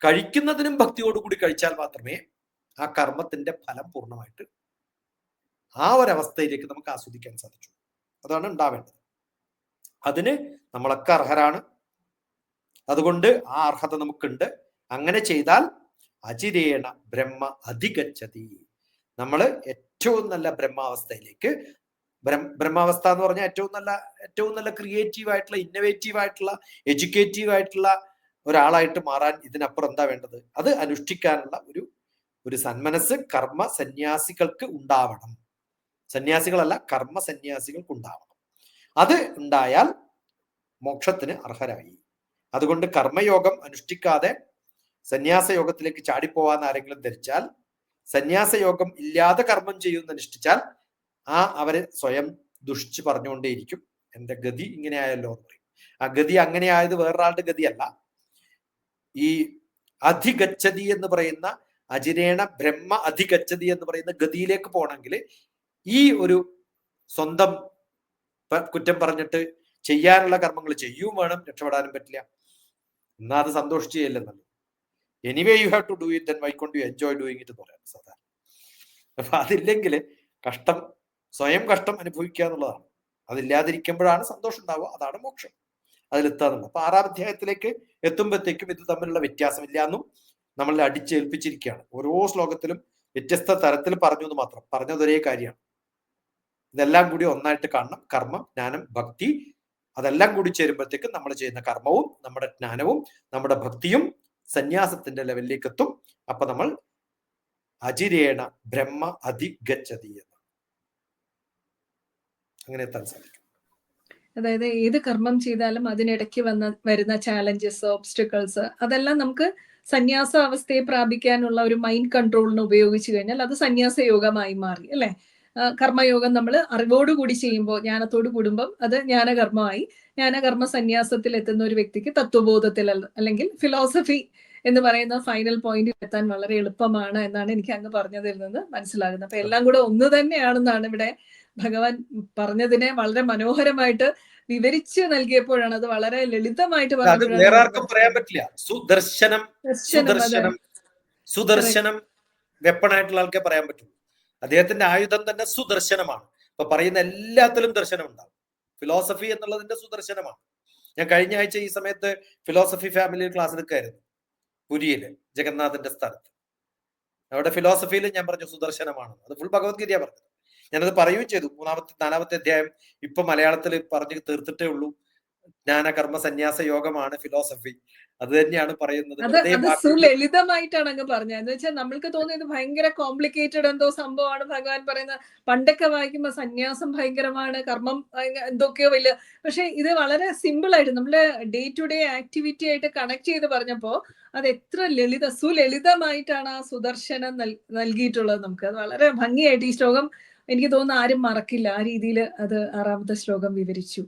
കഴിക്കുന്നതിനും ഭക്തിയോടുകൂടി കഴിച്ചാൽ മാത്രമേ ആ കർമ്മത്തിന്റെ ഫലം പൂർണ്ണമായിട്ട് ആ ഒരവസ്ഥയിലേക്ക് നമുക്ക് ആസ്വദിക്കാൻ സാധിച്ചു. അതാണ് ഉണ്ടാവേണ്ടത്. അതിന് നമ്മളൊക്കെ അർഹരാണ്. അതുകൊണ്ട് ആ അർഹത നമുക്കുണ്ട്. അങ്ങനെ ചെയ്താൽ അചിരേണ ബ്രഹ്മ അധിഗച്ഛതി. നമ്മൾ ഏറ്റവും നല്ല ബ്രഹ്മാവസ്ഥയിലേക്ക്, ബ്രഹ്മാവസ്ഥ എന്ന് പറഞ്ഞാൽ ഏറ്റവും നല്ല ക്രിയേറ്റീവ് ആയിട്ടുള്ള, ഇന്നവേറ്റീവ് ആയിട്ടുള്ള, എഡ്യൂക്കേറ്റീവ് ആയിട്ടുള്ള ഒരാളായിട്ട് മാറാൻ ഇതിനപ്പുറം എന്താ വേണ്ടത്? അത് അനുഷ്ഠിക്കാനുള്ള ഒരു സന്മനസ് കർമ്മ സന്യാസികൾക്ക് ഉണ്ടാവണം. സന്യാസികളല്ല, കർമ്മ സന്യാസികൾക്ക് ഉണ്ടാവണം. അത് ഉണ്ടായാൽ മോക്ഷത്തിന് അർഹരായി. അതുകൊണ്ട് കർമ്മയോഗം അനുഷ്ഠിക്കാതെ സന്യാസയോഗത്തിലേക്ക് ചാടിപ്പോവാന്ന് ആരെങ്കിലും ധരിച്ചാൽ, സന്യാസയോഗം ഇല്ലാതെ കർമ്മം ചെയ്യുമെന്ന് അനുഷ്ഠിച്ചാൽ അവരെ സ്വയം ദുഷിച്ച് പറഞ്ഞുകൊണ്ടേയിരിക്കും, എന്റെ ഗതി ഇങ്ങനെ ആയല്ലോ എന്ന് പറയും. ആ ഗതി അങ്ങനെ ആയത് വേറൊരാളുടെ ഗതിയല്ല. ഈ അധിഗച്ഛതി എന്ന് പറയുന്ന, അജിരേണ ബ്രഹ്മ അധിഗച്ഛതി എന്ന് പറയുന്ന ഗതിയിലേക്ക് പോകണമെങ്കിൽ ഈ ഒരു സ്വന്തം കുറ്റം പറഞ്ഞിട്ട് ചെയ്യാനുള്ള കർമ്മങ്ങൾ ചെയ്യും വേണം, രക്ഷപ്പെടാനും പറ്റില്ല. എന്നാ അത് സന്തോഷിച്ച് ചെയ്യല്ലെന്നല്ലോ. Anyway you have to do it, then why can't you enjoy doing it എന്ന് പറയാം സാധാരണ. അപ്പൊ അതില്ലെങ്കിൽ കഷ്ടം, സ്വയം കഷ്ടം അനുഭവിക്കുക എന്നുള്ളതാണ്. അതില്ലാതിരിക്കുമ്പോഴാണ് സന്തോഷം ഉണ്ടാവുക. അതാണ് മോക്ഷം, അതിലെത്താന്നുള്ളത്. അപ്പൊ 6-ാം അധ്യായത്തിലേക്ക് എത്തുമ്പോഴത്തേക്കും ഇത് തമ്മിലുള്ള വ്യത്യാസമില്ല എന്നും നമ്മളെ അടിച്ചേൽപ്പിച്ചിരിക്കുകയാണ്. ഓരോ ശ്ലോകത്തിലും വ്യത്യസ്ത തരത്തിൽ പറഞ്ഞു എന്ന് മാത്രം. പറഞ്ഞത് ഒരേ കാര്യമാണ്. ഇതെല്ലാം കൂടി ഒന്നായിട്ട് കാണണം. കർമ്മം, ജ്ഞാനം, ഭക്തി, അതെല്ലാം കൂടി ചേരുമ്പോഴത്തേക്കും നമ്മൾ ചെയ്യുന്ന കർമ്മവും നമ്മുടെ ജ്ഞാനവും നമ്മുടെ ഭക്തിയും സന്യാസത്തിന്റെ ലെവലിലേക്ക് എത്തും. അപ്പൊ നമ്മൾ അജിരേണ ബ്രഹ്മ അധിഗച്ഛതി എന്ന് അങ്ങനെ എത്താൻ സാധിക്കും. അതായത് ഏത് കർമ്മം ചെയ്താലും അതിനിടയ്ക്ക് വരുന്ന ചാലഞ്ചസ്, ഓബ്സ്റ്റക്കിൾസ്, അതെല്ലാം നമുക്ക് സന്യാസ അവസ്ഥയെ പ്രാപിക്കാനുള്ള ഒരു മൈൻഡ് കൺട്രോളിന് ഉപയോഗിച്ചു കഴിഞ്ഞാൽ അത് സന്യാസ യോഗമായി മാറി, അല്ലെ? കർമ്മയോഗം നമ്മൾ അറിവോടുകൂടി ചെയ്യുമ്പോൾ, ജ്ഞാനത്തോട് കൂടുമ്പോൾ അത് ജ്ഞാനകർമ്മമായി. ജ്ഞാനകർമ്മ സന്യാസത്തിൽ എത്തുന്ന ഒരു വ്യക്തിക്ക് തത്വബോധത്തിൽ അല്ലെങ്കിൽ ഫിലോസഫി എന്ന് പറയുന്ന ഫൈനൽ പോയിന്റിൽ എത്താൻ വളരെ എളുപ്പമാണ് എന്നാണ് എനിക്ക് അങ്ങ് പറഞ്ഞതിൽ നിന്ന് മനസ്സിലാകുന്നത്. അപ്പൊ എല്ലാം കൂടെ ഒന്ന് തന്നെയാണെന്നാണ് ഇവിടെ ഭഗവാൻ പറഞ്ഞതിനെ വളരെ മനോഹരമായിട്ട് വിവരിച്ച് നൽകിയപ്പോഴാണ്, അത് വളരെ ലളിതമായിട്ട് വേറെ ആർക്കും പറയാൻ പറ്റില്ല. സുദർശനം, സുദർശനം, സുദർശനം വെപ്പണായിട്ടുള്ള ആൾക്കേ പറയാൻ പറ്റും. അദ്ദേഹത്തിന്റെ ആയുധം തന്നെ സുദർശനമാണ്. അപ്പൊ പറയുന്ന എല്ലാത്തിലും ദർശനം ഉണ്ടാവും. ഫിലോസഫി എന്നുള്ളതിന്റെ സുദർശനമാണ്. ഞാൻ കഴിഞ്ഞ ആഴ്ച ഈ സമയത്ത് ഫിലോസഫി ഫാമിലി ക്ലാസ് എടുക്കായിരുന്നു പുരിയില്, ജഗന്നാഥന്റെ സ്ഥലത്ത്. അവിടെ ഫിലോസഫിയിൽ ഞാൻ പറഞ്ഞു സുദർശനമാണ്. അത് ഫുൾ ഭഗവത്ഗീതയാ പറഞ്ഞത്. ഞാനത് പറയുകയും ചെയ്തു. 4-ാമത്തെ അധ്യായം ഇപ്പൊ മലയാളത്തിൽ പറഞ്ഞു തീർത്തിട്ടേ ഉള്ളൂ. ജ്ഞാനകർമ്മ സന്യാസ യോഗമാണ് ഫിലോസഫി. അത് തന്നെയാണ് പറയുന്നത്. സുലളിതമായിട്ടാണ് അങ്ങ് പറഞ്ഞത്. എന്ന് വെച്ചാൽ നമ്മൾക്ക് തോന്നിയത് ഭയങ്കര കോംപ്ലിക്കേറ്റഡ് എന്തോ സംഭവമാണ് ഭഗവാൻ പറയുന്നത്. പണ്ടൊക്കെ വായിക്കുമ്പോൾ സന്യാസം ഭയങ്കരമാണ്, കർമ്മം എന്തൊക്കെയോ വലിയ. പക്ഷെ ഇത് വളരെ സിമ്പിൾ ആയിട്ട് നമ്മുടെ ഡേ ടു ഡേ ആക്ടിവിറ്റി ആയിട്ട് കണക്ട് ചെയ്ത് പറഞ്ഞപ്പോ അത് എത്ര സുലളിതമായിട്ടാണ് ആ സുദർശനം നൽകിയിട്ടുള്ളത് നമുക്ക്. അത് വളരെ ഭംഗിയായിട്ട് ഈ ശ്ലോകം എനിക്ക് തോന്നുന്നു ആരും മറക്കില്ല. ആ രീതിയിൽ അത് 6-ാമത്തെ ശ്ലോകം വിവരിച്ചു.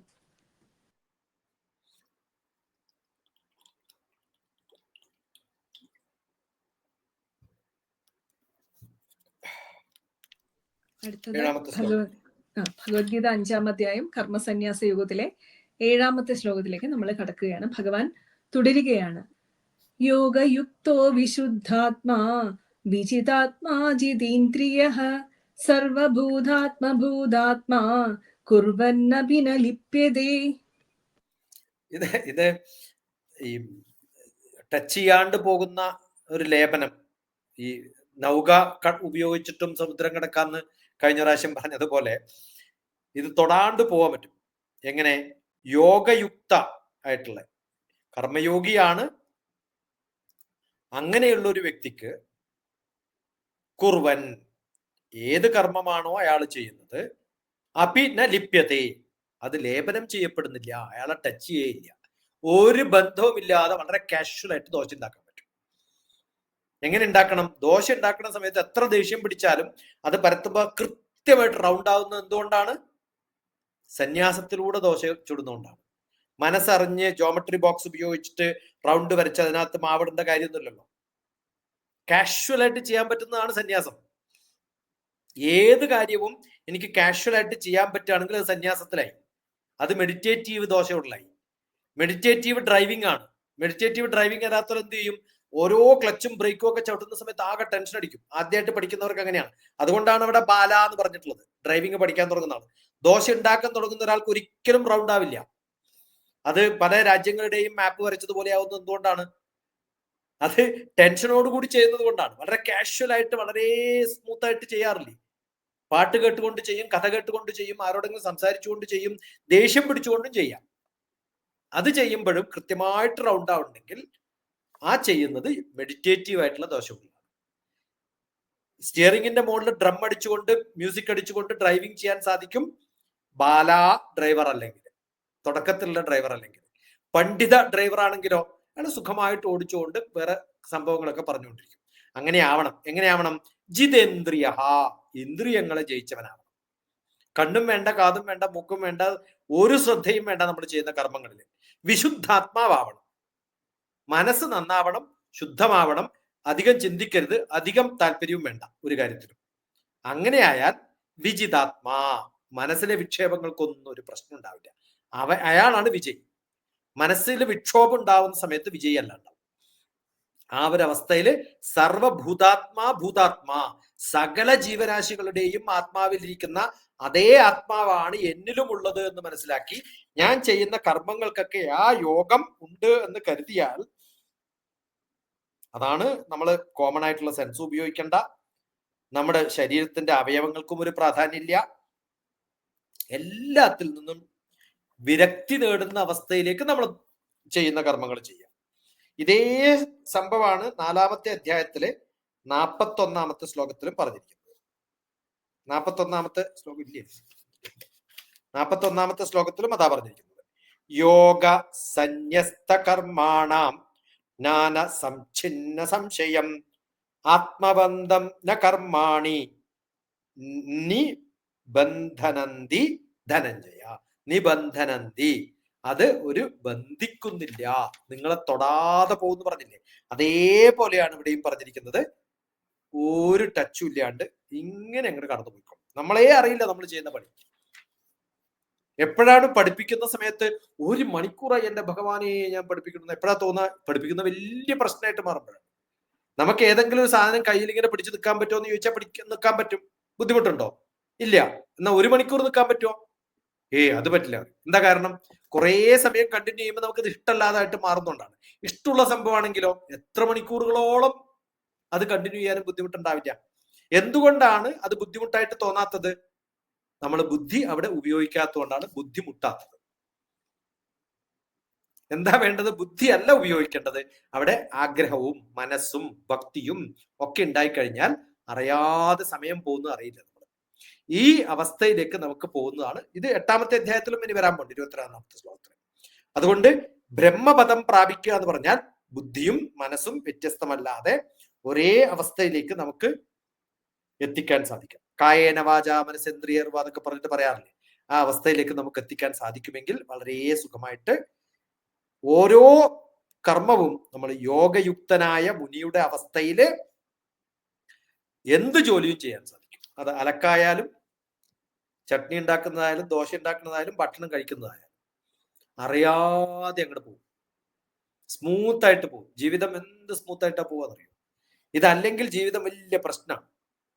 അടുത്തത് ഭഗവത്ഗീത 5-ാം അധ്യായം കർമ്മസന്യാസ യുഗത്തിലെ 7-ാമത്തെ ശ്ലോകത്തിലേക്ക് നമ്മൾ കടക്കുകയാണ്. ഭഗവാൻ തുടരുകയാണ്. യോഗയുക്തോ വിശുദ്ധാത്മാ വിജിതാത്മാ ജിതേന്ദ്രിയഃ സർവഭൂതാത്മഭൂതാത്മാ കുർവന്നപി ന ലിപ്യതേ. ഇത് ഈ ടച്ച് ചെയ്യാണ്ട് പോകുന്ന ഒരു ലേപനം. ഈ നൗക ഉപയോഗിച്ചിട്ടും സമുദ്രം കിടക്കാന്ന് കഴിഞ്ഞ പ്രാവശ്യം പറഞ്ഞതുപോലെ ഇത് തൊടാണ്ട് പോകാൻ പറ്റും. എങ്ങനെ? യോഗയുക്ത ആയിട്ടുള്ള കർമ്മയോഗിയാണ്. അങ്ങനെയുള്ള ഒരു വ്യക്തിക്ക് കുർവൻ, ഏത് കർമ്മമാണോ അയാൾ ചെയ്യുന്നത്, അപി ന ലിപ്യത്തെ, അത് ലേപനം ചെയ്യപ്പെടുന്നില്ല, അയാളെ ടച്ച് ചെയ്യില്ല. ഒരു ബന്ധവുമില്ലാതെ വളരെ കാഷ്വൽ ആയിട്ട് ദോശ ഉണ്ടാക്കാൻ പറ്റും. എങ്ങനെ ഉണ്ടാക്കണം? ദോശ ഉണ്ടാക്കുന്ന സമയത്ത് എത്ര ദേഷ്യം പിടിച്ചാലും അത് പരത്തുമ്പോൾ കൃത്യമായിട്ട് റൗണ്ട് ആവുന്നത് എന്തുകൊണ്ടാണ്? സന്യാസത്തിലൂടെ ദോശ ചുടുന്നതുകൊണ്ടാണ്. മനസ്സറിഞ്ഞ് ജോമെട്രി ബോക്സ് ഉപയോഗിച്ചിട്ട് റൗണ്ട് വരച്ച് അതിനകത്ത് മാവിടേണ്ട കാര്യമൊന്നുമില്ലല്ലോ. കാഷ്വൽ ആയിട്ട് ചെയ്യാൻ പറ്റുന്നതാണ് സന്യാസം. ഏത് കാര്യവും എനിക്ക് കാഷ്വൽ ആയിട്ട് ചെയ്യാൻ പറ്റുകയാണെങ്കിൽ അത് സന്യാസത്തിലായി. അത് മെഡിറ്റേറ്റീവ് ദോശയോടായി. മെഡിറ്റേറ്റീവ് ഡ്രൈവിംഗ് ആണ്. മെഡിറ്റേറ്റീവ് ഡ്രൈവിംഗ് അല്ലാത്തവർ എന്ത് ചെയ്യും? ഓരോ ക്ലച്ചും ബ്രേക്കും ഒക്കെ ചവിട്ടുന്ന സമയത്ത് ആകെ ടെൻഷൻ അടിക്കും. ആദ്യമായിട്ട് പഠിക്കുന്നവർക്ക് അങ്ങനെയാണ്. അതുകൊണ്ടാണ് അവിടെ ബാല എന്ന് പറഞ്ഞിട്ടുള്ളത്. ഡ്രൈവിംഗ് പഠിക്കാൻ തുടങ്ങുന്ന ആൾ. ദോശ ഉണ്ടാക്കാൻ തുടങ്ങുന്ന ഒരാൾക്ക് ഒരിക്കലും റൗണ്ട് ആവില്ല. അത് പല രാജ്യങ്ങളുടെയും മാപ്പ് വരച്ചതുപോലെ ആവുന്നത് എന്തുകൊണ്ടാണ്? അത് ടെൻഷനോടുകൂടി ചെയ്യുന്നത് കൊണ്ടാണ്. വളരെ കാഷ്വൽ ആയിട്ട് വളരെ സ്മൂത്ത് ആയിട്ട് ചെയ്യാറില്ലേ? പാട്ട് കേട്ടുകൊണ്ട് ചെയ്യും, കഥ കേട്ടുകൊണ്ട് ചെയ്യും, ആരോടെങ്കിലും സംസാരിച്ചുകൊണ്ട് ചെയ്യും, ദേഷ്യം പിടിച്ചുകൊണ്ടും ചെയ്യാം. അത് ചെയ്യുമ്പോഴും കൃത്യമായിട്ട് റൗണ്ട് ആവുന്നുണ്ടെങ്കിൽ ആ ചെയ്യുന്നത് മെഡിറ്റേറ്റീവ് ആയിട്ടുള്ള ദോഷമാണ്. സ്റ്റിയറിംഗിന്റെ മുകളിൽ ഡ്രം അടിച്ചുകൊണ്ട് മ്യൂസിക് അടിച്ചുകൊണ്ട് ഡ്രൈവിംഗ് ചെയ്യാൻ സാധിക്കും, ബാല ഡ്രൈവർ അല്ലെങ്കിൽ, തുടക്കത്തിലുള്ള ഡ്രൈവർ അല്ലെങ്കിൽ. പണ്ഡിത ഡ്രൈവർ ആണെങ്കിലോ അയാൾ സുഖമായിട്ട് ഓടിച്ചുകൊണ്ട് വേറെ സംഭവങ്ങളൊക്കെ പറഞ്ഞുകൊണ്ടിരിക്കും. അങ്ങനെ ആവണം. എങ്ങനെയാവണം? ജിതേന്ദ്രിയ, ഇന്ദ്രിയങ്ങളെ ജയിച്ചവനാവണം. കണ്ണും വേണ്ട, കാതും വേണ്ട, മൂക്കും വേണ്ട, ഒരു ശ്രദ്ധയും വേണ്ട നമ്മൾ ചെയ്യുന്ന കർമ്മങ്ങളിൽ. വിശുദ്ധാത്മാവണം. മനസ്സ് നന്നാവണം, ശുദ്ധമാവണം, അധികം ചിന്തിക്കരുത്, അധികം താല്പര്യവും വേണ്ട ഒരു കാര്യത്തിലും. അങ്ങനെയായാൽ വിജിതാത്മാ, മനസ്സിലെ വിക്ഷേപങ്ങൾക്കൊന്നും ഒരു പ്രശ്നം ഉണ്ടാവില്ല. അയാളാണ് വിജയ്. മനസ്സിൽ വിക്ഷോഭം ഉണ്ടാവുന്ന സമയത്ത് വിജയി അല്ലാണ്ടാവും. ആ ഒരവസ്ഥയിൽ സർവഭൂതാത്മാ ഭൂതാത്മാ, സകല ജീവരാശികളുടെയും ആത്മാവിലിരിക്കുന്ന അതേ ആത്മാവാണ് എന്നിലും ഉള്ളത് എന്ന് മനസ്സിലാക്കി ഞാൻ ചെയ്യുന്ന കർമ്മങ്ങൾക്കൊക്കെ ആ യോഗം ഉണ്ട് എന്ന് കരുതിയാൽ, അതാണ് നമ്മൾ കോമൺ ആയിട്ടുള്ള സെൻസ് ഉപയോഗിക്കേണ്ട. നമ്മുടെ ശരീരത്തിന്റെ അവയവങ്ങൾക്കും ഒരു പ്രാധാന്യമില്ല. എല്ലാത്തിൽ നിന്നും വിരക്തി നേടുന്ന അവസ്ഥയിലേക്ക് നമ്മൾ ചെയ്യുന്ന കർമ്മങ്ങൾ ചെയ്യാം. ഇതേ സംഭവമാണ് 4-ാമത്തെ അധ്യായത്തിലെ 41-ാമത്തെ ശ്ലോകത്തിലും പറഞ്ഞിരിക്കുന്നത്. 41-ാമത്തെ ശ്ലോകം ഇല്ലേ? 41-ാമത്തെ ശ്ലോകത്തിലും അതാ പറഞ്ഞിരിക്കുന്നത്. യോഗ സന്യസ്ത കർമാണാം ജ്ഞാന സംഛിന്ന സംശയം ആത്മബന്ധം ന കർമാണി നിബന്ധനന്തി ധനഞ്ജയ. നിബന്ധനന്തി, അത് ഒരു ബന്ധിക്കുന്നില്ല, നിങ്ങളെ തൊടാതെ പോകുന്നു പറഞ്ഞില്ലേ? അതേപോലെയാണ് ഇവിടെയും പറഞ്ഞിരിക്കുന്നത്. ഒരു ടച്ചും ഇല്ലാണ്ട് ഇങ്ങനെ അങ്ങോട്ട് കടന്നു പോയിക്കോളും. നമ്മളെ അറിയില്ല നമ്മൾ ചെയ്യുന്ന പണി. എപ്പോഴാണ് പഠിപ്പിക്കുന്ന സമയത്ത് 1 മണിക്കൂറായി എന്റെ ഭഗവാനെ ഞാൻ പഠിപ്പിക്കുന്നത് എപ്പോഴാ തോന്നുക? പഠിപ്പിക്കുന്ന വലിയ പ്രശ്നമായിട്ട് മാറുമ്പോഴാണ്. നമുക്ക് ഏതെങ്കിലും ഒരു സാധനം കയ്യിൽ ഇങ്ങനെ പിടിച്ചു നിൽക്കാൻ പറ്റുമോ എന്ന് ചോദിച്ചാൽ നിൽക്കാൻ പറ്റും. ബുദ്ധിമുട്ടുണ്ടോ? ഇല്ല. എന്നാ 1 മണിക്കൂർ നിൽക്കാൻ പറ്റുമോ? അത് പറ്റില്ല. എന്താ കാരണം? കുറേ സമയം കണ്ടിന്യൂ ചെയ്യുമ്പോൾ നമുക്കത് ഇഷ്ടമല്ലാതായിട്ട് മാറുന്നതുകൊണ്ടാണ്. ഇഷ്ടമുള്ള സംഭവമാണെങ്കിലോ എത്ര മണിക്കൂറുകളോളം അത് കണ്ടിന്യൂ ചെയ്യാനും ബുദ്ധിമുട്ടുണ്ടാവില്ല. എന്തുകൊണ്ടാണ് അത് ബുദ്ധിമുട്ടായിട്ട് തോന്നാത്തത്? നമ്മൾ ബുദ്ധി അവിടെ ഉപയോഗിക്കാത്തതുകൊണ്ടാണ് ബുദ്ധിമുട്ടാത്തത്. എന്താ വേണ്ടത്? ബുദ്ധി അല്ല ഉപയോഗിക്കേണ്ടത്. അവിടെ ആഗ്രഹവും മനസ്സും ഭക്തിയും ഒക്കെ ഉണ്ടായിക്കഴിഞ്ഞാൽ അറിയാതെ സമയം പോകുന്നത് അറിയില്ല. നമ്മൾ ഈ അവസ്ഥയിലേക്ക് നമുക്ക് പോകുന്നതാണ്. ഇത് 8-ാമത്തെ അധ്യായത്തിലും ഇനി വരാൻ പോകുന്നുണ്ട്, 22-ാമത്തെ ശ്ലോകത്തിൽ. അതുകൊണ്ട് ബ്രഹ്മപദം പ്രാപിക്കുക എന്ന് പറഞ്ഞാൽ ബുദ്ധിയും മനസ്സും വ്യത്യസ്തമല്ലാതെ ഒരേ അവസ്ഥയിലേക്ക് നമുക്ക് എത്തിക്കാൻ സാധിക്കും. കായേന വാച മനസ്സേന്ദ്രിയർവ എന്നൊക്കെ പറഞ്ഞിട്ട് പറയാറില്ലേ? ആ അവസ്ഥയിലേക്ക് നമുക്ക് എത്തിക്കാൻ സാധിക്കുമെങ്കിൽ വളരെ സുഖമായിട്ട് ഓരോ കർമ്മവും നമ്മൾ യോഗയുക്തനായ മുനിയുടെ അവസ്ഥയില് എന്ത് ജോലിയും ചെയ്യാൻ സാധിക്കും. അത് അലക്കായാലും ചട്നി ഉണ്ടാക്കുന്നതായാലും ദോശ ഉണ്ടാക്കുന്നതായാലും ഭക്ഷണം കഴിക്കുന്നതായാലും അറിയാതെ അങ്ങോട്ട് പോകും. സ്മൂത്തായിട്ട് പോകും. ജീവിതം എന്ത് സ്മൂത്തായിട്ടാ പോവാന്നറിയോ? ഇതല്ലെങ്കിൽ ജീവിതം വലിയ പ്രശ്നമാണ്.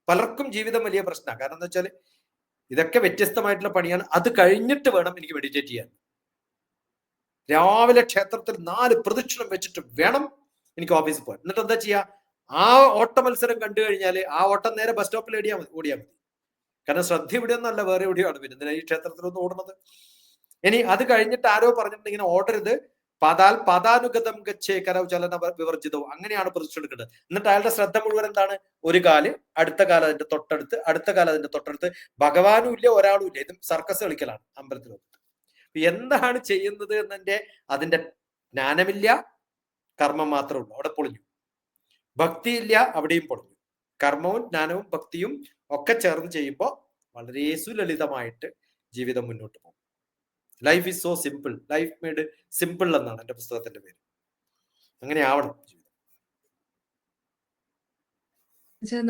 പലർക്കും ജീവിതം വലിയ പ്രശ്നമാണ്. കാരണം എന്താ വെച്ചാൽ ഇതൊക്കെ വ്യത്യസ്തമായിട്ടുള്ള പണിയാണ്. അത് കഴിഞ്ഞിട്ട് വേണം എനിക്ക് മെഡിറ്റേറ്റ് ചെയ്യാൻ. രാവിലെ ക്ഷേത്രത്തിൽ 4 പ്രദക്ഷിണം വെച്ചിട്ട് വേണം എനിക്ക് ഓഫീസിൽ പോകാൻ. എന്നിട്ട് എന്താ ചെയ്യാ? ആ ഓട്ട മത്സരം കണ്ടു കഴിഞ്ഞാൽ ആ ഓട്ടം നേരെ ബസ് സ്റ്റോപ്പിൽ ഓടിയാൽ മതി. കാരണം ശ്രദ്ധ ഇവിടെയൊന്നും അല്ല, വേറെ എവിടെയാണ്. പിന്നെ എന്തിനാ ഈ ക്ഷേത്രത്തിലൊന്നും ഓടുന്നത്? ഇനി അത് കഴിഞ്ഞിട്ട് ആരോ പറഞ്ഞിട്ട് ഇങ്ങനെ ഓടരുത്, പാതാൽ പാതാനുഗതം ഗച്ഛേ കരവ് ചലന വിവർജിതവും, അങ്ങനെയാണ് പൊസിഷൻ എടുക്കേണ്ടത്. എന്നിട്ട് അയാളുടെ ശ്രദ്ധ മുഴുവൻ എന്താണ്? ഒരു കാല്, അടുത്ത കാല് അതിന്റെ തൊട്ടടുത്ത്, അടുത്ത കാല് അതിന്റെ തൊട്ടടുത്ത്. ഭഗവാനും ഇല്ല, ഒരാളും ഇല്ല. ഇത് സർക്കസ് കളിക്കലാണ് അമ്പലത്തിൽ. എന്താണ് ചെയ്യുന്നത് എന്നതിന്റെ അതിന്റെ ജ്ഞാനമില്ല, കർമ്മം മാത്രമേ ഉള്ളൂ. അവിടെ പൊളിഞ്ഞു. ഭക്തിയില്ല, അവിടെയും പൊളിഞ്ഞു. കർമ്മവും ജ്ഞാനവും ഭക്തിയും ഒക്കെ ചേർന്ന് ചെയ്യുമ്പോൾ വളരെ സുലളിതമായിട്ട് ജീവിതം മുന്നോട്ട് പോകും. Life is so simple, life made simple എന്നാണ് എന്റെ പുസ്തകത്തിന്റെ പേര്. അങ്ങനെ ആവണം ജീവിതം.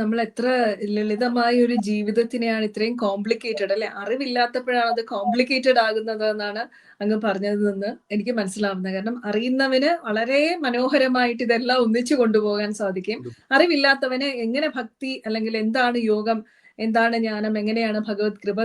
നമ്മൾ എത്ര ലളിതമായ ഒരു ജീവിതത്തിനെയാണ് ഇത്രയും കോംപ്ലിക്കേറ്റഡ്, അല്ലെ? അറിവില്ലാത്തപ്പോഴാണ് അത് കോംപ്ലിക്കേറ്റഡ് ആകുന്നത് എന്നാണ് അങ്ങ് പറഞ്ഞതിൽ നിന്ന് എനിക്ക് മനസ്സിലാവുന്നത്. കാരണം അറിയുന്നവന് വളരെ മനോഹരമായിട്ട് ഇതെല്ലാം ഒന്നിച്ചു കൊണ്ടുപോകാൻ സാധിക്കും. അറിവില്ലാത്തവന് എങ്ങനെ ഭക്തി അല്ലെങ്കിൽ എന്താണ് യോഗം, എന്താണ് ജ്ഞാനം, എങ്ങനെയാണ് ഭഗവത് കൃപ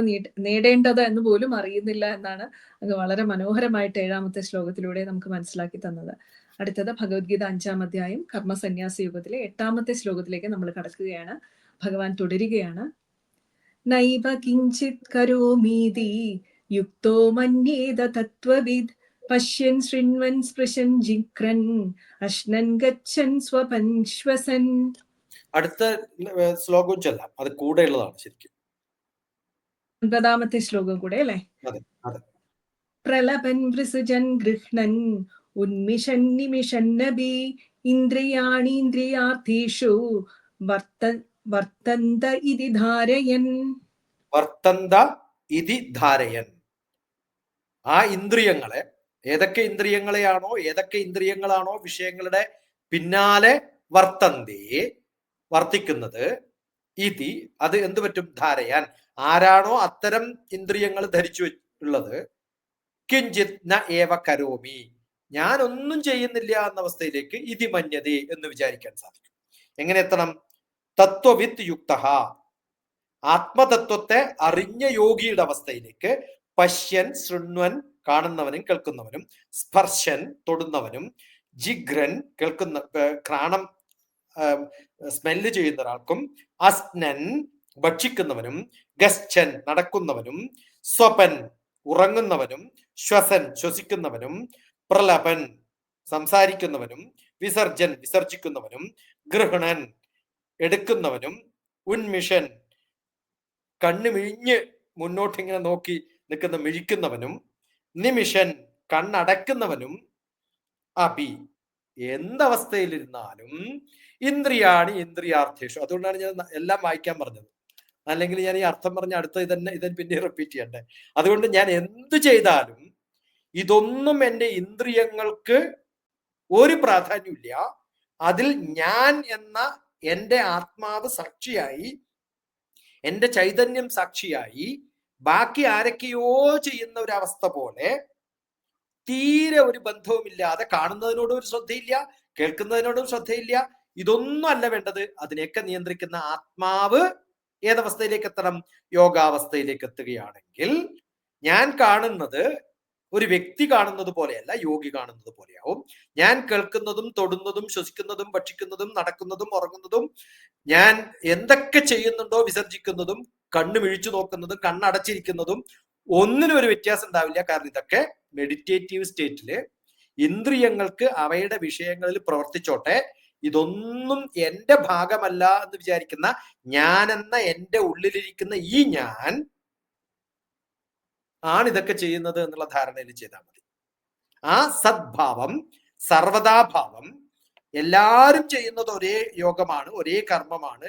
നേടേണ്ടത് എന്ന് പോലും അറിയുന്നില്ല എന്നാണ് അങ്ങ് വളരെ മനോഹരമായിട്ട് 7ാമത്തെ ശ്ലോകത്തിലൂടെ നമുക്ക് മനസ്സിലാക്കി തന്നത്. അടുത്തത് ഭഗവത്ഗീത 5ാം അധ്യായം കർമ്മസന്യാസ യുഗത്തിലെ 8ാമത്തെ ശ്ലോകത്തിലേക്ക് നമ്മൾ കടക്കുകയാണ്. ഭഗവാൻ തുടരുകയാണ്. നൈവ കിഞ്ചിത് കരോമീതി യുക്തോ മന്യേത തത്വവിദ് പശ്യൻ ശൃണ്വൻ സ്പൃശൻ ജിക്രൻ അശ്നൻ ഗച്ഛൻ സ്വപൻ ശ്വസൻ. അടുത്ത ശ്ലോകവും ചെല്ലാം, അത് കൂടെയുള്ളതാണ് ശരിക്കും. 9ാമത്തെ ശ്ലോകം കൂടെ, അല്ലെ? പ്രലപൻ വൃസുജൻ ഗൃഹ്ണൻ ഉന്മിഷൻ നിമിഷന്നബി ഇന്ദ്രിയാണീന്ദ്രിയാർത്ഥേഷു വർത്തന്ത ഇതി ധാരയൻ. വർത്തന്ത ഇതി ധാരയൻ. ആ ഇന്ദ്രിയങ്ങളെ, ഏതൊക്കെ ഇന്ദ്രിയങ്ങളാണോ വിഷയങ്ങളുടെ പിന്നാലെ വർത്തിക്കുന്നത്, ഇതി അത് എന്ത് പറ്റും? ധാരയാൻ. ആരാണോ അത്തരം ഇന്ദ്രിയങ്ങൾ ധരിച്ചു ഉള്ളത്, കിഞ്ചിത് ന ഏവ കരോമി, ഞാൻ ഒന്നും ചെയ്യുന്നില്ല എന്ന അവസ്ഥയിലേക്ക് ഇതി മന്യതേ എന്ന് വിചാരിക്കാൻ സാധിക്കും. എങ്ങനെ എത്തണം? തത്വവിത്ത് യുക്ത, ആത്മതത്വത്തെ അറിഞ്ഞ യോഗിയുടെ അവസ്ഥയിലേക്ക്. പശ്യൻ ശൃണ്വൻ, കാണുന്നവനും കേൾക്കുന്നവനും, സ്പർശൻ തൊടുന്നവനും, ജിഗ്രൻ ഘ്രാണം സ്മെല്ല് ചെയ്യുന്ന ഒരാൾക്കും, അസ്നൻ ഭക്ഷിക്കുന്നവനും, ഗശ്ചൻ നടക്കുന്നവനും, സ്വപൻ ഉറങ്ങുന്നവനും, ശ്വസൻ ശ്വസിക്കുന്നവനും, പ്രലപൻ സംസാരിക്കുന്നവനും, വിസർജൻ വിസർജിക്കുന്നവനും, ഗൃഹണൻ എടുക്കുന്നവനും, ഉന്മിഷൻ കണ്ണ് മിഴിഞ്ഞ് മുന്നോട്ടിങ്ങനെ നോക്കി നിൽക്കുന്ന മിഴിക്കുന്നവനും, നിമിഷൻ കണ്ണടക്കുന്നവനും, അപി എന്തവസ്ഥയിലിരുന്നാലും, ഇന്ദ്രിയാർത്ഥേഷു. അതുകൊണ്ടാണ് ഞാൻ എല്ലാം വായിക്കാൻ പറഞ്ഞത്, അല്ലെങ്കിൽ ഞാൻ ഈ അർത്ഥം പറഞ്ഞ അടുത്ത ഇതന്നെ പിന്നെ റിപ്പീറ്റ് ചെയ്യണ്ടേ. അതുകൊണ്ട് ഞാൻ എന്ത് ചെയ്താലും ഇതൊന്നും എൻ്റെ ഇന്ദ്രിയങ്ങൾക്ക് ഒരു പ്രാധാന്യമില്ല. അതിൽ ഞാൻ എന്ന എൻ്റെ ആത്മാവ് സാക്ഷിയായി, എൻ്റെ ചൈതന്യം സാക്ഷിയായി, ബാക്കി ആരൊക്കെയോ ചെയ്യുന്ന ഒരു അവസ്ഥ പോലെ തീരെ ഒരു ബന്ധവുമില്ലാതെ, കാണുന്നതിനോടും ഒരു ശ്രദ്ധയില്ല, കേൾക്കുന്നതിനോടും ശ്രദ്ധയില്ല. ഇതൊന്നും അല്ല വേണ്ടത്. അതിനെയൊക്കെ നിയന്ത്രിക്കുന്ന ആത്മാവ് ഏതവസ്ഥയിലേക്ക് എത്തണം? യോഗാവസ്ഥയിലേക്ക് എത്തുകയാണെങ്കിൽ ഞാൻ കാണുന്നത് ഒരു വ്യക്തി കാണുന്നത് പോലെയല്ല, യോഗി കാണുന്നത് പോലെയാവും. ഞാൻ കേൾക്കുന്നതും തൊടുന്നതും ശ്വസിക്കുന്നതും ഭക്ഷിക്കുന്നതും നടക്കുന്നതും ഉറങ്ങുന്നതും, ഞാൻ എന്തൊക്കെ ചെയ്യുന്നുണ്ടോ വിസർജിക്കുന്നതും, കണ്ണ് മിഴിച്ചു നോക്കുന്നതും കണ്ണടച്ചിരിക്കുന്നതും ഒന്നിനും ഒരു വ്യത്യാസം ഉണ്ടാവില്ല. കാരണം ഇതൊക്കെ മെഡിറ്റേറ്റീവ് സ്റ്റേറ്റില് ഇന്ദ്രിയങ്ങൾക്ക് അവയുടെ വിഷയങ്ങളിൽ പ്രവർത്തിച്ചോട്ടെ, ഇതൊന്നും എൻ്റെ ഭാഗമല്ല എന്ന് വിചാരിക്കുന്ന ഞാനെന്ന എൻ്റെ ഉള്ളിലിരിക്കുന്ന ഈ ഞാൻ ആണ് ഇതൊക്കെ ചെയ്യുന്നത് എന്നുള്ള ധാരണയിൽ ചെയ്താൽ മതി. ആ സദ്ഭാവം, സർവദാഭാവം, എല്ലാവരും ചെയ്യുന്നത് ഒരേ യോഗമാണ്, ഒരേ കർമ്മമാണ്,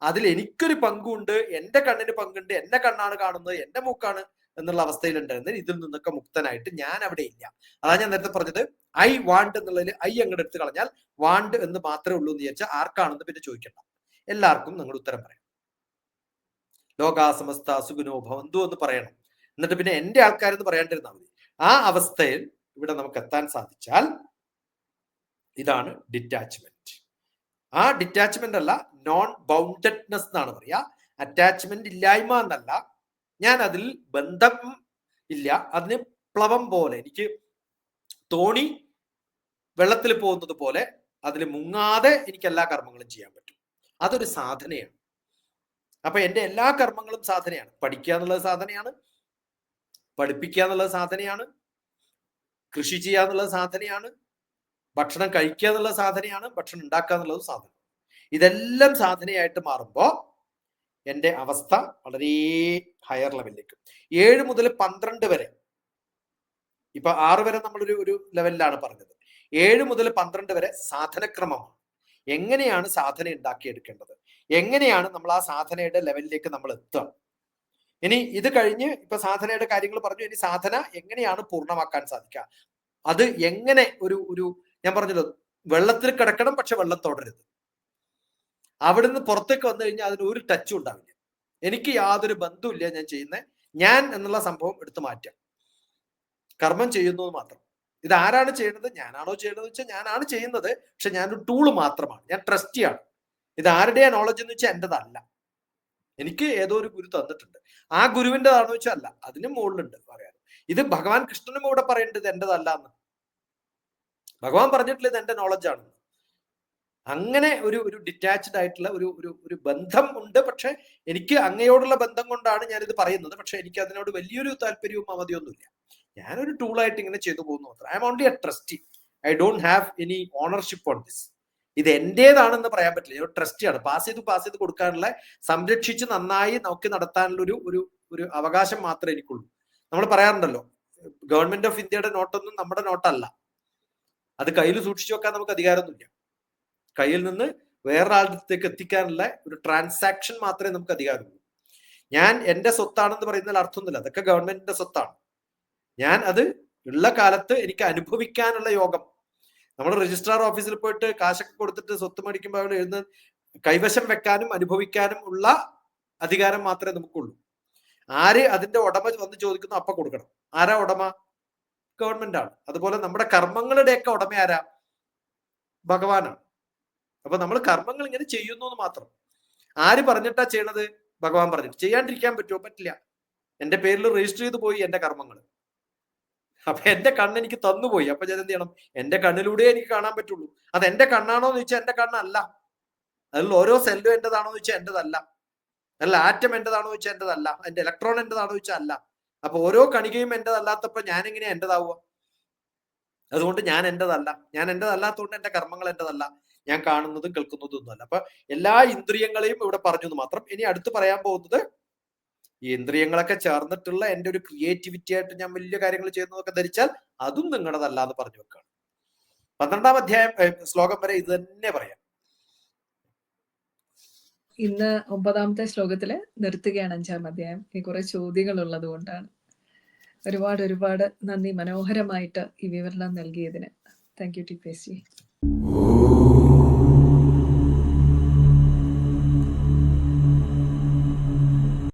അതിൽ എനിക്കൊരു പങ്കുണ്ട്, എൻ്റെ കണ്ണിന് പങ്കുണ്ട്, എൻ്റെ കണ്ണാണ് കാണുന്നത്, എൻ്റെ മൂക്കാണ് എന്നുള്ള അവസ്ഥയിലുണ്ടായിരുന്നത്. ഇതിൽ നിന്നൊക്കെ മുക്തനായിട്ട് ഞാൻ അവിടെ ഇല്ല. അതാണ് ഞാൻ നേരത്തെ പറഞ്ഞത്. ഐ വാണ്ട് എന്നുള്ളതിൽ ഐ അങ്ങോട്ട് എടുത്ത് കളഞ്ഞാൽ വാണ്ട് എന്ന് മാത്രമേ ഉള്ളൂ എന്ന് വിചാരിച്ചാൽ ആർക്കാണെന്ന് പിന്നെ ചോദിക്കണ്ട, എല്ലാവർക്കും നിങ്ങൾ ഉത്തരം പറയാം. ലോകാസമസ്ത സുഖിനോ ഭവന്തു എന്ന് പറയണം. എന്നിട്ട് പിന്നെ എൻ്റെ ആൾക്കാരെന്ന് പറയാണ്ടിരുന്നാൽ മതി. ആ അവസ്ഥയിൽ ഇവിടെ നമുക്ക് എത്താൻ സാധിച്ചാൽ ഇതാണ് ഡിറ്റാച്ച്മെന്റ്. ആ ഡിറ്റാച്ച്മെന്റ് അല്ല, നോൺ ബൗണ്ടഡ്നെസ് എന്നാണ് പറയാ. അറ്റാച്ച്മെന്റ് ഇല്ലായ്മ എന്നല്ല. ഞാൻ അതിൽ ബന്ധം ഇല്ല. അതിന് പ്ലവം പോലെ, എനിക്ക് തോണി വെള്ളത്തിൽ പോകുന്നത് പോലെ അതിൽ മുങ്ങാതെ എനിക്ക് എല്ലാ കർമ്മങ്ങളും ചെയ്യാൻ പറ്റും. അതൊരു സാധനയാണ്. അപ്പൊ എൻ്റെ എല്ലാ കർമ്മങ്ങളും സാധനയാണ്. പഠിക്കുക എന്നുള്ളത് സാധനയാണ്, പഠിപ്പിക്കുക എന്നുള്ളത് സാധനയാണ്, കൃഷി ചെയ്യുക എന്നുള്ളത് സാധനയാണ്, ഭക്ഷണം കഴിക്കുക എന്നുള്ള സാധനയാണ്, ഭക്ഷണം ഉണ്ടാക്കുക എന്നുള്ളത് സാധനം. ഇതെല്ലാം സാധനയായിട്ട് മാറുമ്പോൾ എൻ്റെ അവസ്ഥ വളരെ ഹയർ ലെവലിലേക്ക്. 7 മുതൽ 12 വരെ, ഇപ്പൊ 6 വരെ നമ്മളൊരു ലെവലിലാണ് പറഞ്ഞത്. 7 മുതൽ 12 വരെ സാധനക്രമമാണ്. എങ്ങനെയാണ് സാധന ഉണ്ടാക്കിയെടുക്കേണ്ടത്, എങ്ങനെയാണ് നമ്മൾ ആ സാധനയുടെ ലെവലിലേക്ക് നമ്മൾ എത്തുക. ഇനി ഇത് കഴിഞ്ഞ് ഇപ്പൊ സാധനയുടെ കാര്യങ്ങൾ പറഞ്ഞു. ഇനി സാധന എങ്ങനെയാണ് പൂർണ്ണമാക്കാൻ സാധിക്കുക, അത് എങ്ങനെ ഞാൻ പറഞ്ഞല്ലോ, വെള്ളത്തിൽ കിടക്കണം പക്ഷെ വെള്ളം തൊടരുത്. അവിടുന്ന് പുറത്തേക്ക് വന്നു കഴിഞ്ഞാൽ അതിന് ഒരു ടച്ചും ഉണ്ടാവില്ല. എനിക്ക് യാതൊരു ബന്ധവുമില്ല ഞാൻ ചെയ്യുന്ന, ഞാൻ എന്നുള്ള സംഭവം എടുത്തു മാറ്റാം, കർമ്മം ചെയ്യുന്നത് മാത്രം. ഇത് ആരാണ് ചെയ്യുന്നത്? ഞാനാണോ ചെയ്യുന്നത് വെച്ചാൽ ഞാനാണ് ചെയ്യുന്നത്, പക്ഷെ ഞാനൊരു ടൂള് മാത്രമാണ്, ഞാൻ ട്രസ്റ്റിയാണ്. ഇത് ആരുടെയാ നോളജ് എന്ന് വെച്ചാൽ എന്റേതല്ല. എനിക്ക് ഏതോ ഒരു ഗുരു തന്നിട്ടുണ്ട്, ആ ഗുരുവിൻ്റെതാണോ വെച്ചാൽ അല്ല, അതിനും മുകളിലുണ്ട് പറയാൻ. ഇത് ഭഗവാൻ കൃഷ്ണനും ഇവിടെ പറയേണ്ടത് എന്റേതല്ല എന്ന്. ഭഗവാൻ പറഞ്ഞിട്ടുള്ള ഇത് എന്റെ നോളജാണ്. അങ്ങനെ ഒരു ഡിറ്റാച്ച്ഡ് ആയിട്ടുള്ള ഒരു ബന്ധം ഉണ്ട്. പക്ഷെ എനിക്ക് അങ്ങയോടുള്ള ബന്ധം കൊണ്ടാണ് ഞാനിത് പറയുന്നത്. പക്ഷെ എനിക്ക് അതിനോട് വലിയൊരു താല്പര്യവും മമതയൊന്നുമില്ല. ഞാനൊരു ടൂളായിട്ട് ഇങ്ങനെ ചെയ്തു പോകുന്നു മാത്രം. I am only A trustee. I don't have any ownership on this. ഇത് എന്റേതാണെന്ന് പറയാൻ പറ്റില്ല. ഒരു ട്രസ്റ്റിയാണ്. പാസ് ചെയ്ത് കൊടുക്കാനുള്ള, സംരക്ഷിച്ച് നന്നായി നോക്കി നടത്താനുള്ള ഒരു അവകാശം മാത്രമേ എനിക്കുള്ളൂ. നമ്മൾ പറയാറുണ്ടല്ലോ, ഗവൺമെന്റ് ഓഫ് ഇന്ത്യയുടെ നോട്ടൊന്നും നമ്മുടെ നോട്ടല്ല. അത് കയ്യിൽ സൂക്ഷിച്ചു വെക്കാൻ നമുക്ക് അധികാരമൊന്നുമില്ല. കയ്യിൽ നിന്ന് വേറൊരാളുടെ എത്തിക്കാനുള്ള ഒരു ട്രാൻസാക്ഷൻ മാത്രമേ നമുക്ക് അധികാരമുള്ളൂ. ഞാൻ എന്റെ സ്വത്താണെന്ന് പറയുന്നതിൽ അർത്ഥമൊന്നുമില്ല. അതൊക്കെ ഗവൺമെന്റിന്റെ സ്വത്താണ്. ഞാൻ അത് ഉള്ള കാലത്ത് എനിക്ക് അനുഭവിക്കാനുള്ള യോഗം. നമ്മൾ രജിസ്ട്രാർ ഓഫീസിൽ പോയിട്ട് കാശൊക്കെ കൊടുത്തിട്ട് സ്വത്ത് മേടിക്കുമ്പോൾ അവിടെ എഴുതുന്ന കൈവശം വെക്കാനും അനുഭവിക്കാനും ഉള്ള അധികാരം മാത്രമേ നമുക്കുള്ളൂ. ആര് അതിന്റെ ഉടമ വന്ന് ചോദിക്കുന്നു അപ്പൊ കൊടുക്കണം. ആരാ ഉടമ? ഗവൺമെന്റ് ആണ്. അതുപോലെ നമ്മുടെ കർമ്മങ്ങളുടെയൊക്കെ ഉടമ ആരാ? ഭഗവാനാണ്. അപ്പൊ നമ്മൾ കർമ്മങ്ങൾ ഇങ്ങനെ ചെയ്യുന്നു എന്ന് മാത്രം. ആര് പറഞ്ഞിട്ടാ ചെയ്യണത്? ഭഗവാൻ പറഞ്ഞിട്ട്. ചെയ്യാണ്ടിരിക്കാൻ പറ്റുമോ? പറ്റില്ല. എന്റെ പേരിൽ രജിസ്റ്റർ ചെയ്ത് പോയി എന്റെ കർമ്മങ്ങൾ. അപ്പൊ എന്റെ കണ്ണ് എനിക്ക് തന്നുപോയി. അപ്പൊ ഞാൻ എന്ത് ചെയ്യണം? എന്റെ കണ്ണിലൂടെ എനിക്ക് കാണാൻ പറ്റുള്ളൂ. അത് എന്റെ കണ്ണാണോ എന്ന് ചോദിച്ചാൽ എന്റെ കണ്ണല്ല. അതിൽ ഓരോ സെല്ലും എന്റേതാണോ എന്ന് ചോദിച്ചാൽ എന്റേതല്ല. അല്ല ആറ്റം എന്റേതാണോ ചോദിച്ചാൽ എന്റേതല്ല. എന്റെ ഇലക്ട്രോൺ എന്റേതാണോ ചോദിച്ചാൽ അല്ല. അപ്പൊ ഓരോ കണികയും എന്റേതല്ലാത്തപ്പോ ഞാൻ എങ്ങനെയാ എന്റേതാവുക? അതുകൊണ്ട് ഞാൻ എന്റേതല്ല. ഞാൻ എന്റേതല്ലാത്തതുകൊണ്ട് എന്റെ കർമ്മങ്ങൾ എന്റേതല്ല. ഞാൻ കാണുന്നതും കേൾക്കുന്നതും ഒന്നുമല്ല. അപ്പൊ എല്ലാ ഇന്ദ്രിയങ്ങളെയും ഇവിടെ പറഞ്ഞു എന്ന് മാത്രം. ഇനി അടുത്ത് പറയാൻ പോകുന്നത്, ഈ ഇന്ദ്രിയങ്ങളൊക്കെ ചേർന്നിട്ടുള്ള എന്റെ ഒരു ക്രിയേറ്റിവിറ്റി ആയിട്ട് ഞാൻ വലിയ കാര്യങ്ങൾ ചെയ്യുന്നതൊക്കെ ധരിച്ചാൽ അതും നിങ്ങളുടേതല്ല എന്ന് പറഞ്ഞു വെക്കാണ്. 12-ാം അധ്യായം ശ്ലോകം വരെ ഇത് തന്നെ പറയാം. ഇന്ന് 9-ാമത്തെ ശ്ലോകത്തില് നിർത്തുകയാണ് 5-ാം അധ്യായം. ഈ കുറെ ചോദ്യങ്ങൾ ഉള്ളത് കൊണ്ടാണ്. ഒരുപാട് നന്ദി, മനോഹരമായിട്ട് ഈ വിവരണം നൽകിയതിന്. Thank you T P S G.